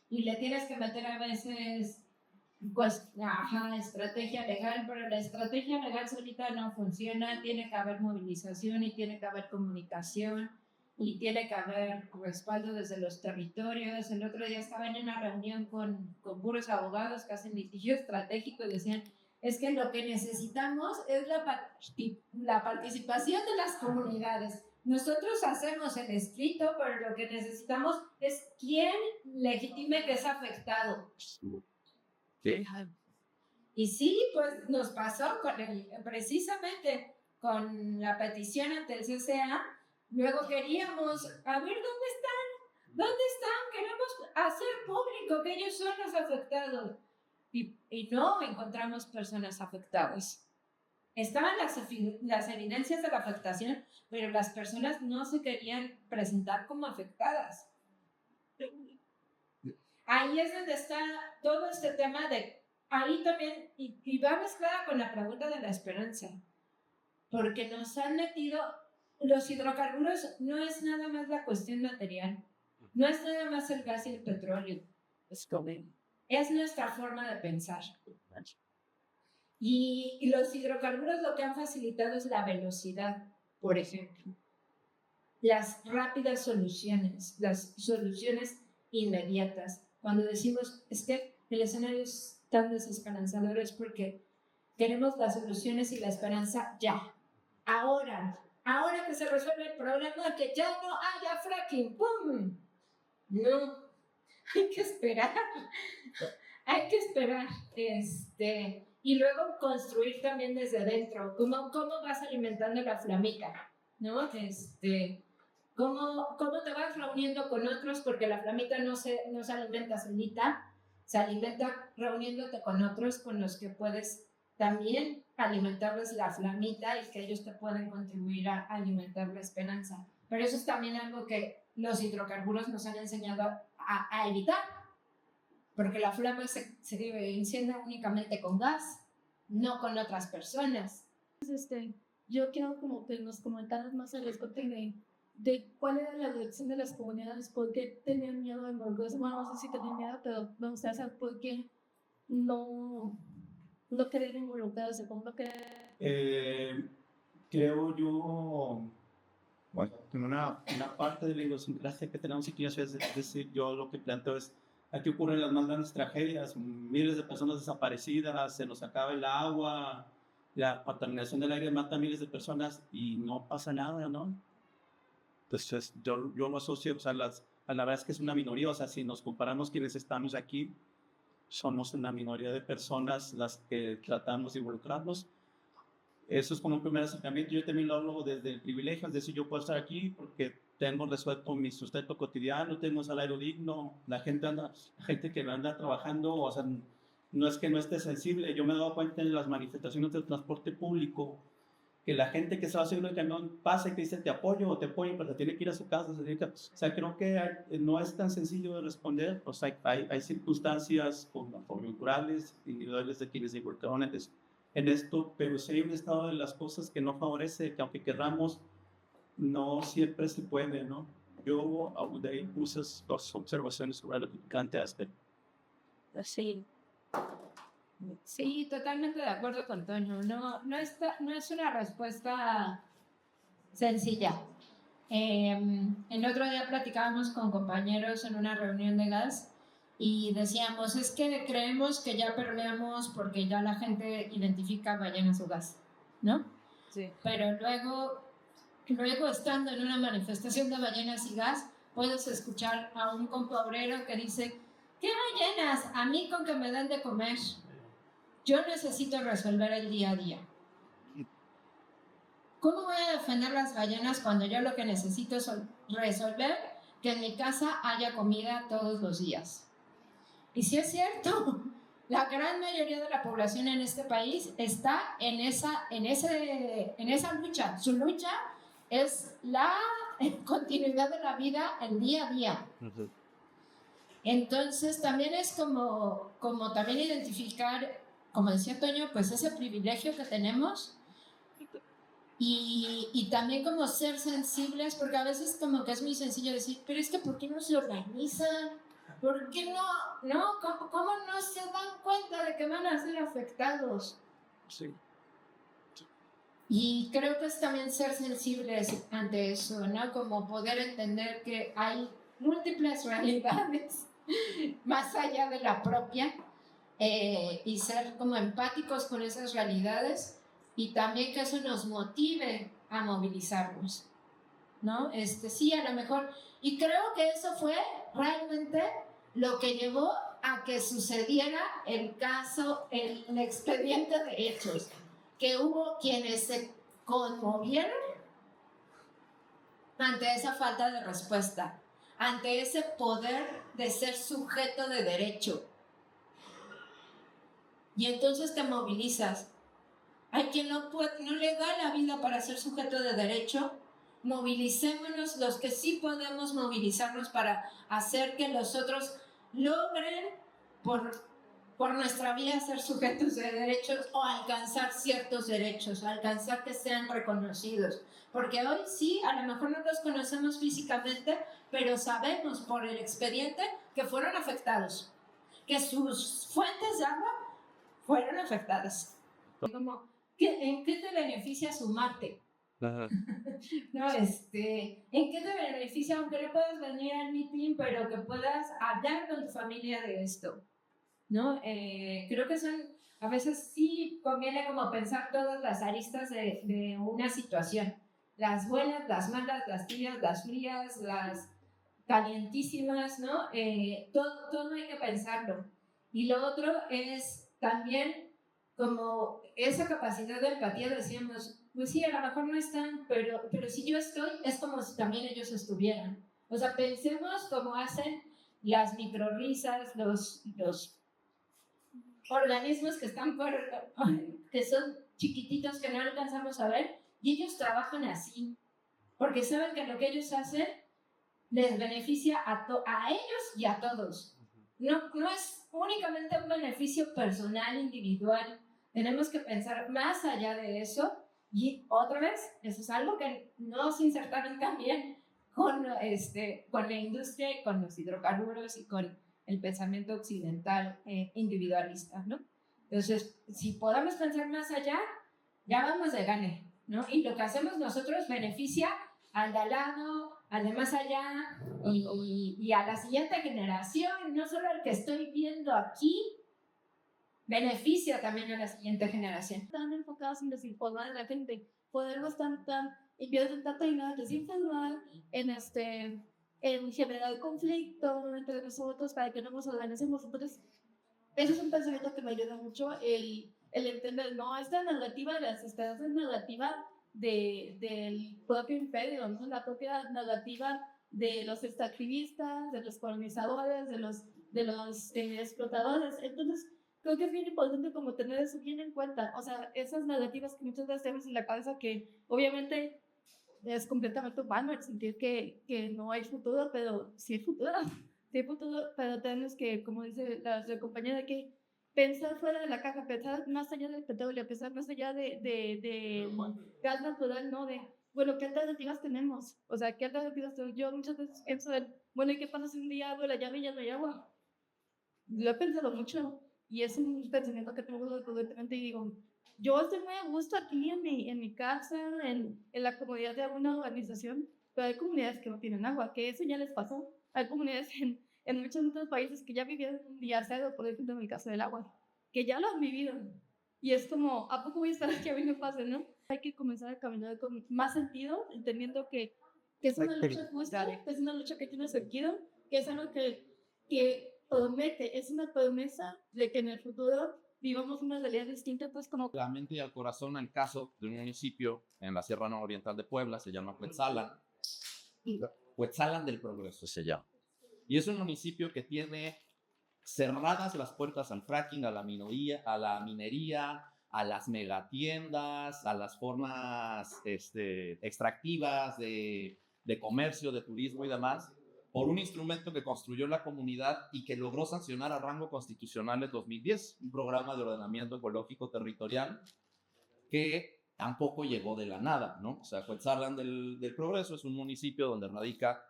Y le tienes que meter a veces estrategia legal, pero la estrategia legal solita no funciona. Tiene que haber movilización y tiene que haber comunicación y tiene que haber respaldo desde los territorios. El otro día estaba en una reunión con puros abogados que hacen litigio estratégico y decían, es que lo que necesitamos es la participación de las comunidades. Nosotros hacemos el escrito, pero lo que necesitamos es quién legitime que es afectado. Sí. Y sí, pues nos pasó precisamente con la petición ante el CCA. Luego queríamos, a ver, ¿dónde están? Queremos hacer público que ellos son los afectados. Y no encontramos personas afectadas. Estaban las evidencias de la afectación, pero las personas no se querían presentar como afectadas. Ahí es donde está todo este tema de ahí también, y va mezclada con la pregunta de la esperanza, porque nos han metido, los hidrocarburos no es nada más la cuestión material, no es nada más el gas y el petróleo, es nuestra forma de pensar. Y los hidrocarburos lo que han facilitado es la velocidad, por ejemplo. Las rápidas soluciones, las soluciones inmediatas. Cuando decimos, es que el escenario es tan desesperanzador, es porque queremos las soluciones y la esperanza ya. Ahora que se resuelve el problema, que ya no haya fracking. ¡Pum! No, hay que esperar. Hay que esperar. Y luego construir también desde dentro. ¿Cómo vas alimentando la flamita? ¿No? ¿Cómo te vas reuniendo con otros? Porque la flamita no se alimenta solita, se alimenta reuniéndote con otros con los que puedes también alimentarles la flamita y que ellos te pueden contribuir a alimentar la esperanza. Pero eso es también algo que los hidrocarburos nos han enseñado a evitar, porque la flama se enciende únicamente con gas, no con otras personas. Yo quiero como que nos comentaras más al respecto de cuál era la reacción de las comunidades, por qué tenían miedo de involucrarse. Bueno, no sé si tenían miedo, pero me gustaría saber por qué no querer involucrarse, cómo no querer... Creo yo, bueno, en una parte de la idiosincrasia que tenemos aquí, es decir, yo lo que planteo es, aquí ocurren las más grandes tragedias, miles de personas desaparecidas, se nos acaba el agua, la contaminación del aire mata a miles de personas y no pasa nada, ¿no? Entonces, yo lo asocio, o sea, la verdad es que es una minoría, o sea, si nos comparamos quienes estamos aquí, somos una minoría de personas las que tratamos de involucrarnos. Eso es como un primer acercamiento. Yo también lo hablo desde el privilegio, es decir, yo puedo estar aquí porque tengo resuelto mi sustento cotidiano, tengo un salario digno, la gente que anda trabajando, o sea, no es que no esté sensible. Yo me he dado cuenta en las manifestaciones del transporte público que la gente que está haciendo el camión pasa y te dice te apoyo, pero se tiene que ir a su casa. O sea, creo que no es tan sencillo de responder. O sea, hay circunstancias conjunturales, individuales de quienes se involucraron en esto, pero sí hay un estado de las cosas que no favorece, que aunque querramos, no siempre se puede, ¿no? Yo de ahí puse dos observaciones sobre lo que planteaste. Sí. Sí, totalmente de acuerdo con Toño. No es una respuesta sencilla. El otro día platicábamos con compañeros en una reunión de gas y decíamos, es que creemos que ya permeamos porque ya la gente identifica ballenas o gas, ¿no? Sí. Pero luego estando en una manifestación de ballenas y gas, puedes escuchar a un compa obrero que dice, ¿qué ballenas? A mí con que me den de comer. Yo necesito resolver el día a día. ¿Cómo voy a defender las ballenas cuando yo lo que necesito es resolver que en mi casa haya comida todos los días? Y sí es cierto, la gran mayoría de la población en este país está en esa lucha. Su lucha es la continuidad de la vida, el día a día. Entonces también es como también identificar, como decía Toño, pues ese privilegio que tenemos y también como ser sensibles, porque a veces como que es muy sencillo decir, pero es que ¿por qué no se organizan? ¿Por qué no? ¿Cómo no se dan cuenta de que van a ser afectados? Sí. Y creo que es también ser sensibles ante eso, ¿no? Como poder entender que hay múltiples realidades más allá de la propia y ser como empáticos con esas realidades y también que eso nos motive a movilizarnos, ¿no? Sí, a lo mejor. Y creo que eso fue realmente lo que llevó a que sucediera el caso, el expediente de hechos, que hubo quienes se conmovieron ante esa falta de respuesta, ante ese poder de ser sujeto de derecho. Y entonces te movilizas. Hay quien no le da la vida para ser sujeto de derecho. Movilicémonos los que sí podemos movilizarnos para hacer que los otros logren, por por nuestra vida ser sujetos de derechos o alcanzar ciertos derechos, alcanzar que sean reconocidos. Porque hoy sí, a lo mejor no los conocemos físicamente, pero sabemos por el expediente que fueron afectados, que sus fuentes de agua fueron afectadas. Como, ¿en qué te beneficia sumarte? Ajá. No, ¿en qué te beneficia aunque no puedas venir al meeting, pero que puedas hablar con tu familia de esto? ¿No? Creo que a veces sí conviene como pensar todas las aristas de una situación. Las buenas, las malas, las tibias, las frías, las calientísimas, ¿no? Todo hay que pensarlo. Y lo otro es también como esa capacidad de empatía, decíamos, pues sí, a lo mejor no están, pero si yo estoy, es como si también ellos estuvieran. O sea, pensemos cómo hacen las microrrisas, los organismos que están que son chiquititos, que no alcanzamos a ver, y ellos trabajan así, porque saben que lo que ellos hacen les beneficia a ellos y a todos. No es únicamente un beneficio personal, individual. Tenemos que pensar más allá de eso. Y otra vez, eso es algo que no se insertaron también con la industria y con los hidrocarburos y con el pensamiento occidental individualista, ¿no? Entonces, si podemos pensar más allá, ya vamos de gane, ¿no? Y lo que hacemos nosotros beneficia al de al lado, al de más allá y a la siguiente generación, no solo al que estoy viendo aquí, beneficia también a la siguiente generación. Están enfocados en desinformar a la gente, poderlos tan invierten tanto dinero en desinformar, en generar conflicto entre nosotros para que no nos organicemos. Entonces, ese es un pensamiento que me ayuda mucho, el entender, no, esta narrativa de las estados es narrativa del propio imperio, ¿no? La propia narrativa de los extractivistas, de los colonizadores, de los explotadores. Entonces, creo que es bien importante como tener eso bien en cuenta. O sea, esas narrativas que muchas veces tenemos en la cabeza que obviamente es completamente humano el sentir que no hay futuro, pero sí hay futuro. Sí hay futuro, pero tenemos que, como dice la compañera, que pensar fuera de la caja, pensar más allá del petróleo, pensar más allá de gas natural, ¿no? Bueno, ¿qué alternativas tenemos? O sea, ¿qué alternativas tenemos? Yo muchas veces pienso bueno, ¿y qué pasa si un día abro la llave y ya no hay agua? Lo he pensado mucho y es un pensamiento que tengo recurrentemente y digo, yo estoy muy a gusto aquí en mi casa, en la comodidad de alguna organización, pero hay comunidades que no tienen agua, que eso ya les pasó. Hay comunidades en muchos otros países que ya vivieron un día cero, por ejemplo, en el caso del agua, que ya lo han vivido. Y es como, ¿a poco voy a estar aquí a mí me pase, no? Hay que comenzar a caminar con más sentido, entendiendo que es una lucha justa, que es una lucha que tiene sentido, que es algo que promete, es una promesa de que en el futuro vivamos una realidad distinta, pues como... La mente y al corazón, el caso de un municipio en la Sierra Nororiental de Puebla, se llama Cuetzalan. Cuetzalan del Progreso se llama. Y es un municipio que tiene cerradas las puertas al fracking, a la minería, a las megatiendas, a las formas extractivas de comercio, de turismo y demás, por un instrumento que construyó la comunidad y que logró sancionar a rango constitucional en 2010, un programa de ordenamiento ecológico territorial que tampoco llegó de la nada, ¿no? O sea, Cuetzalan del Progreso es un municipio donde radica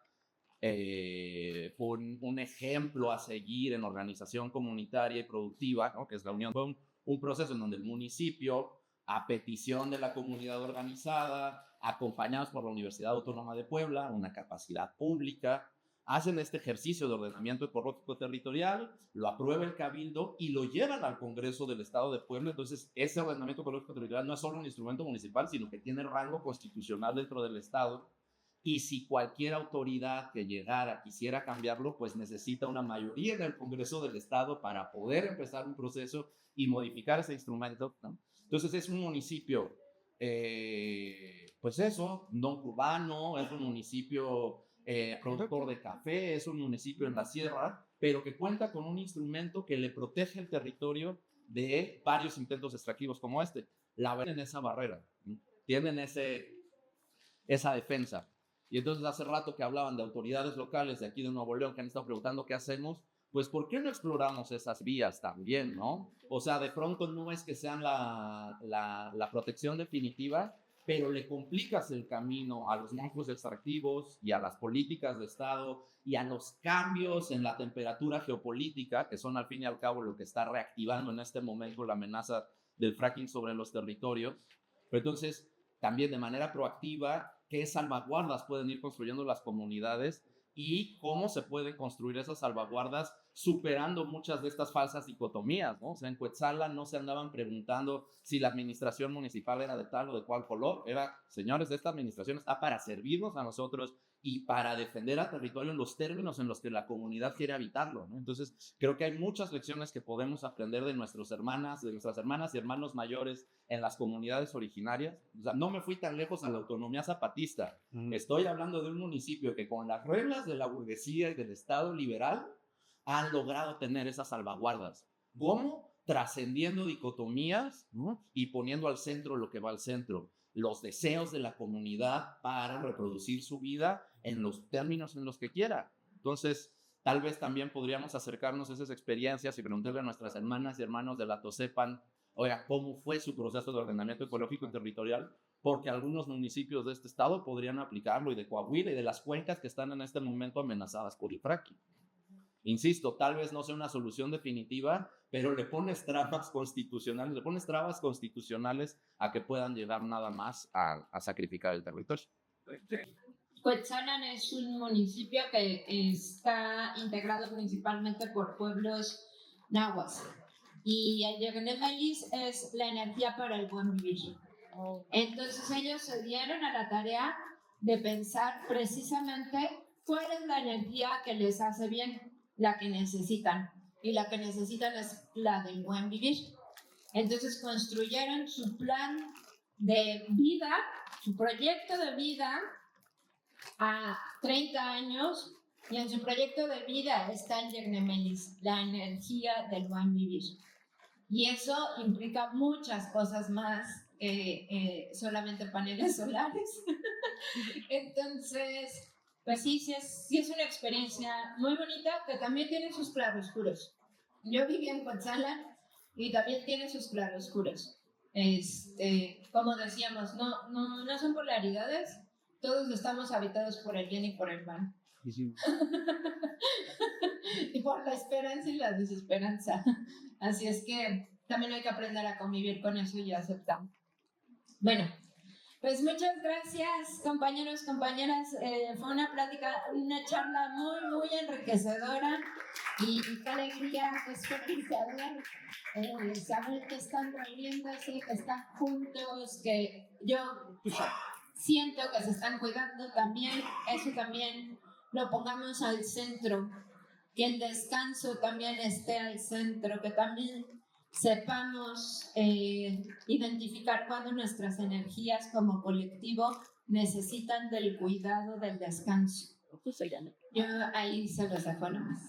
un ejemplo a seguir en organización comunitaria y productiva, ¿no? Que es la Unión. Fue un proceso en donde el municipio, a petición de la comunidad organizada, acompañados por la Universidad Autónoma de Puebla, una capacidad pública, hacen este ejercicio de ordenamiento ecológico territorial, lo aprueba el Cabildo y lo llevan al Congreso del Estado de Puebla. Entonces, ese ordenamiento ecológico territorial no es solo un instrumento municipal, sino que tiene rango constitucional dentro del Estado. Y si cualquier autoridad que llegara quisiera cambiarlo, pues necesita una mayoría en el Congreso del Estado para poder empezar un proceso y modificar ese instrumento, ¿no? Entonces, es un municipio, pues eso, no urbano, es un municipio productor de café, es un municipio en la sierra, pero que cuenta con un instrumento que le protege el territorio de varios intentos extractivos como este. Tienen esa barrera, ¿no? Tienen esa defensa. Y entonces hace rato que hablaban de autoridades locales de aquí de Nuevo León que han estado preguntando qué hacemos, pues ¿por qué no exploramos esas vías también, no? O sea, de pronto no es que sean la protección definitiva, pero le complicas el camino a los grupos extractivos y a las políticas de Estado y a los cambios en la temperatura geopolítica, que son al fin y al cabo lo que está reactivando en este momento la amenaza del fracking sobre los territorios. Pero entonces, también de manera proactiva, qué salvaguardas pueden ir construyendo las comunidades y cómo se pueden construir esas salvaguardas superando muchas de estas falsas dicotomías, ¿no? O sea, en Cuetzalan no se andaban preguntando si la administración municipal era de tal o de cual color. Era, señores, esta administración está para servirnos a nosotros y para defender al territorio en los términos en los que la comunidad quiere habitarlo, ¿no? Entonces, creo que hay muchas lecciones que podemos aprender de nuestras hermanas y hermanos mayores en las comunidades originarias. O sea, no me fui tan lejos a la autonomía zapatista. Estoy hablando de un municipio que con las reglas de la burguesía y del Estado liberal han logrado tener esas salvaguardas. ¿Cómo? Trascendiendo dicotomías, ¿no? Y poniendo al centro lo que va al centro, los deseos de la comunidad para reproducir su vida en los términos en los que quiera. Entonces, tal vez también podríamos acercarnos a esas experiencias y preguntarle a nuestras hermanas y hermanos de la Tosepan, oiga, ¿cómo fue su proceso de ordenamiento ecológico y territorial? Porque algunos municipios de este estado podrían aplicarlo, y de Coahuila y de las cuencas que están en este momento amenazadas por el fracking. Insisto, tal vez no sea una solución definitiva, pero le pones trabas constitucionales a que puedan llegar nada más a sacrificar el territorio. Cuetzalan es un municipio que está integrado principalmente por pueblos nahuas y el Yeguenemelis es la energía para el buen vivir. Entonces ellos se dieron a la tarea de pensar precisamente cuál es la energía que les hace bien, la que necesitan, y la que necesitan es la del buen vivir. Entonces construyeron su plan de vida, su proyecto de vida a 30 años, y en su proyecto de vida está el Yeguenemelis, la energía del buen vivir. Y eso implica muchas cosas más que solamente paneles solares. Entonces, pues sí es una experiencia muy bonita que también tiene sus claroscuros. Yo viví en Cuetzalan y también tiene sus claroscuros. Como decíamos, no son polaridades, todos estamos habitados por el bien y por el mal. Sí. Y por la esperanza y la desesperanza. Así es que también hay que aprender a convivir con eso y aceptar. Bueno, pues muchas gracias, compañeros, compañeras. Fue una plática, una charla muy, muy enriquecedora y qué alegría saber que están reuniéndose, que están juntos, que yo siento que se están cuidando también. Eso también lo pongamos al centro, que el descanso también esté al centro, que también sepamos identificar cuándo nuestras energías como colectivo necesitan del cuidado del descanso. Yo ahí se los dejo nomás.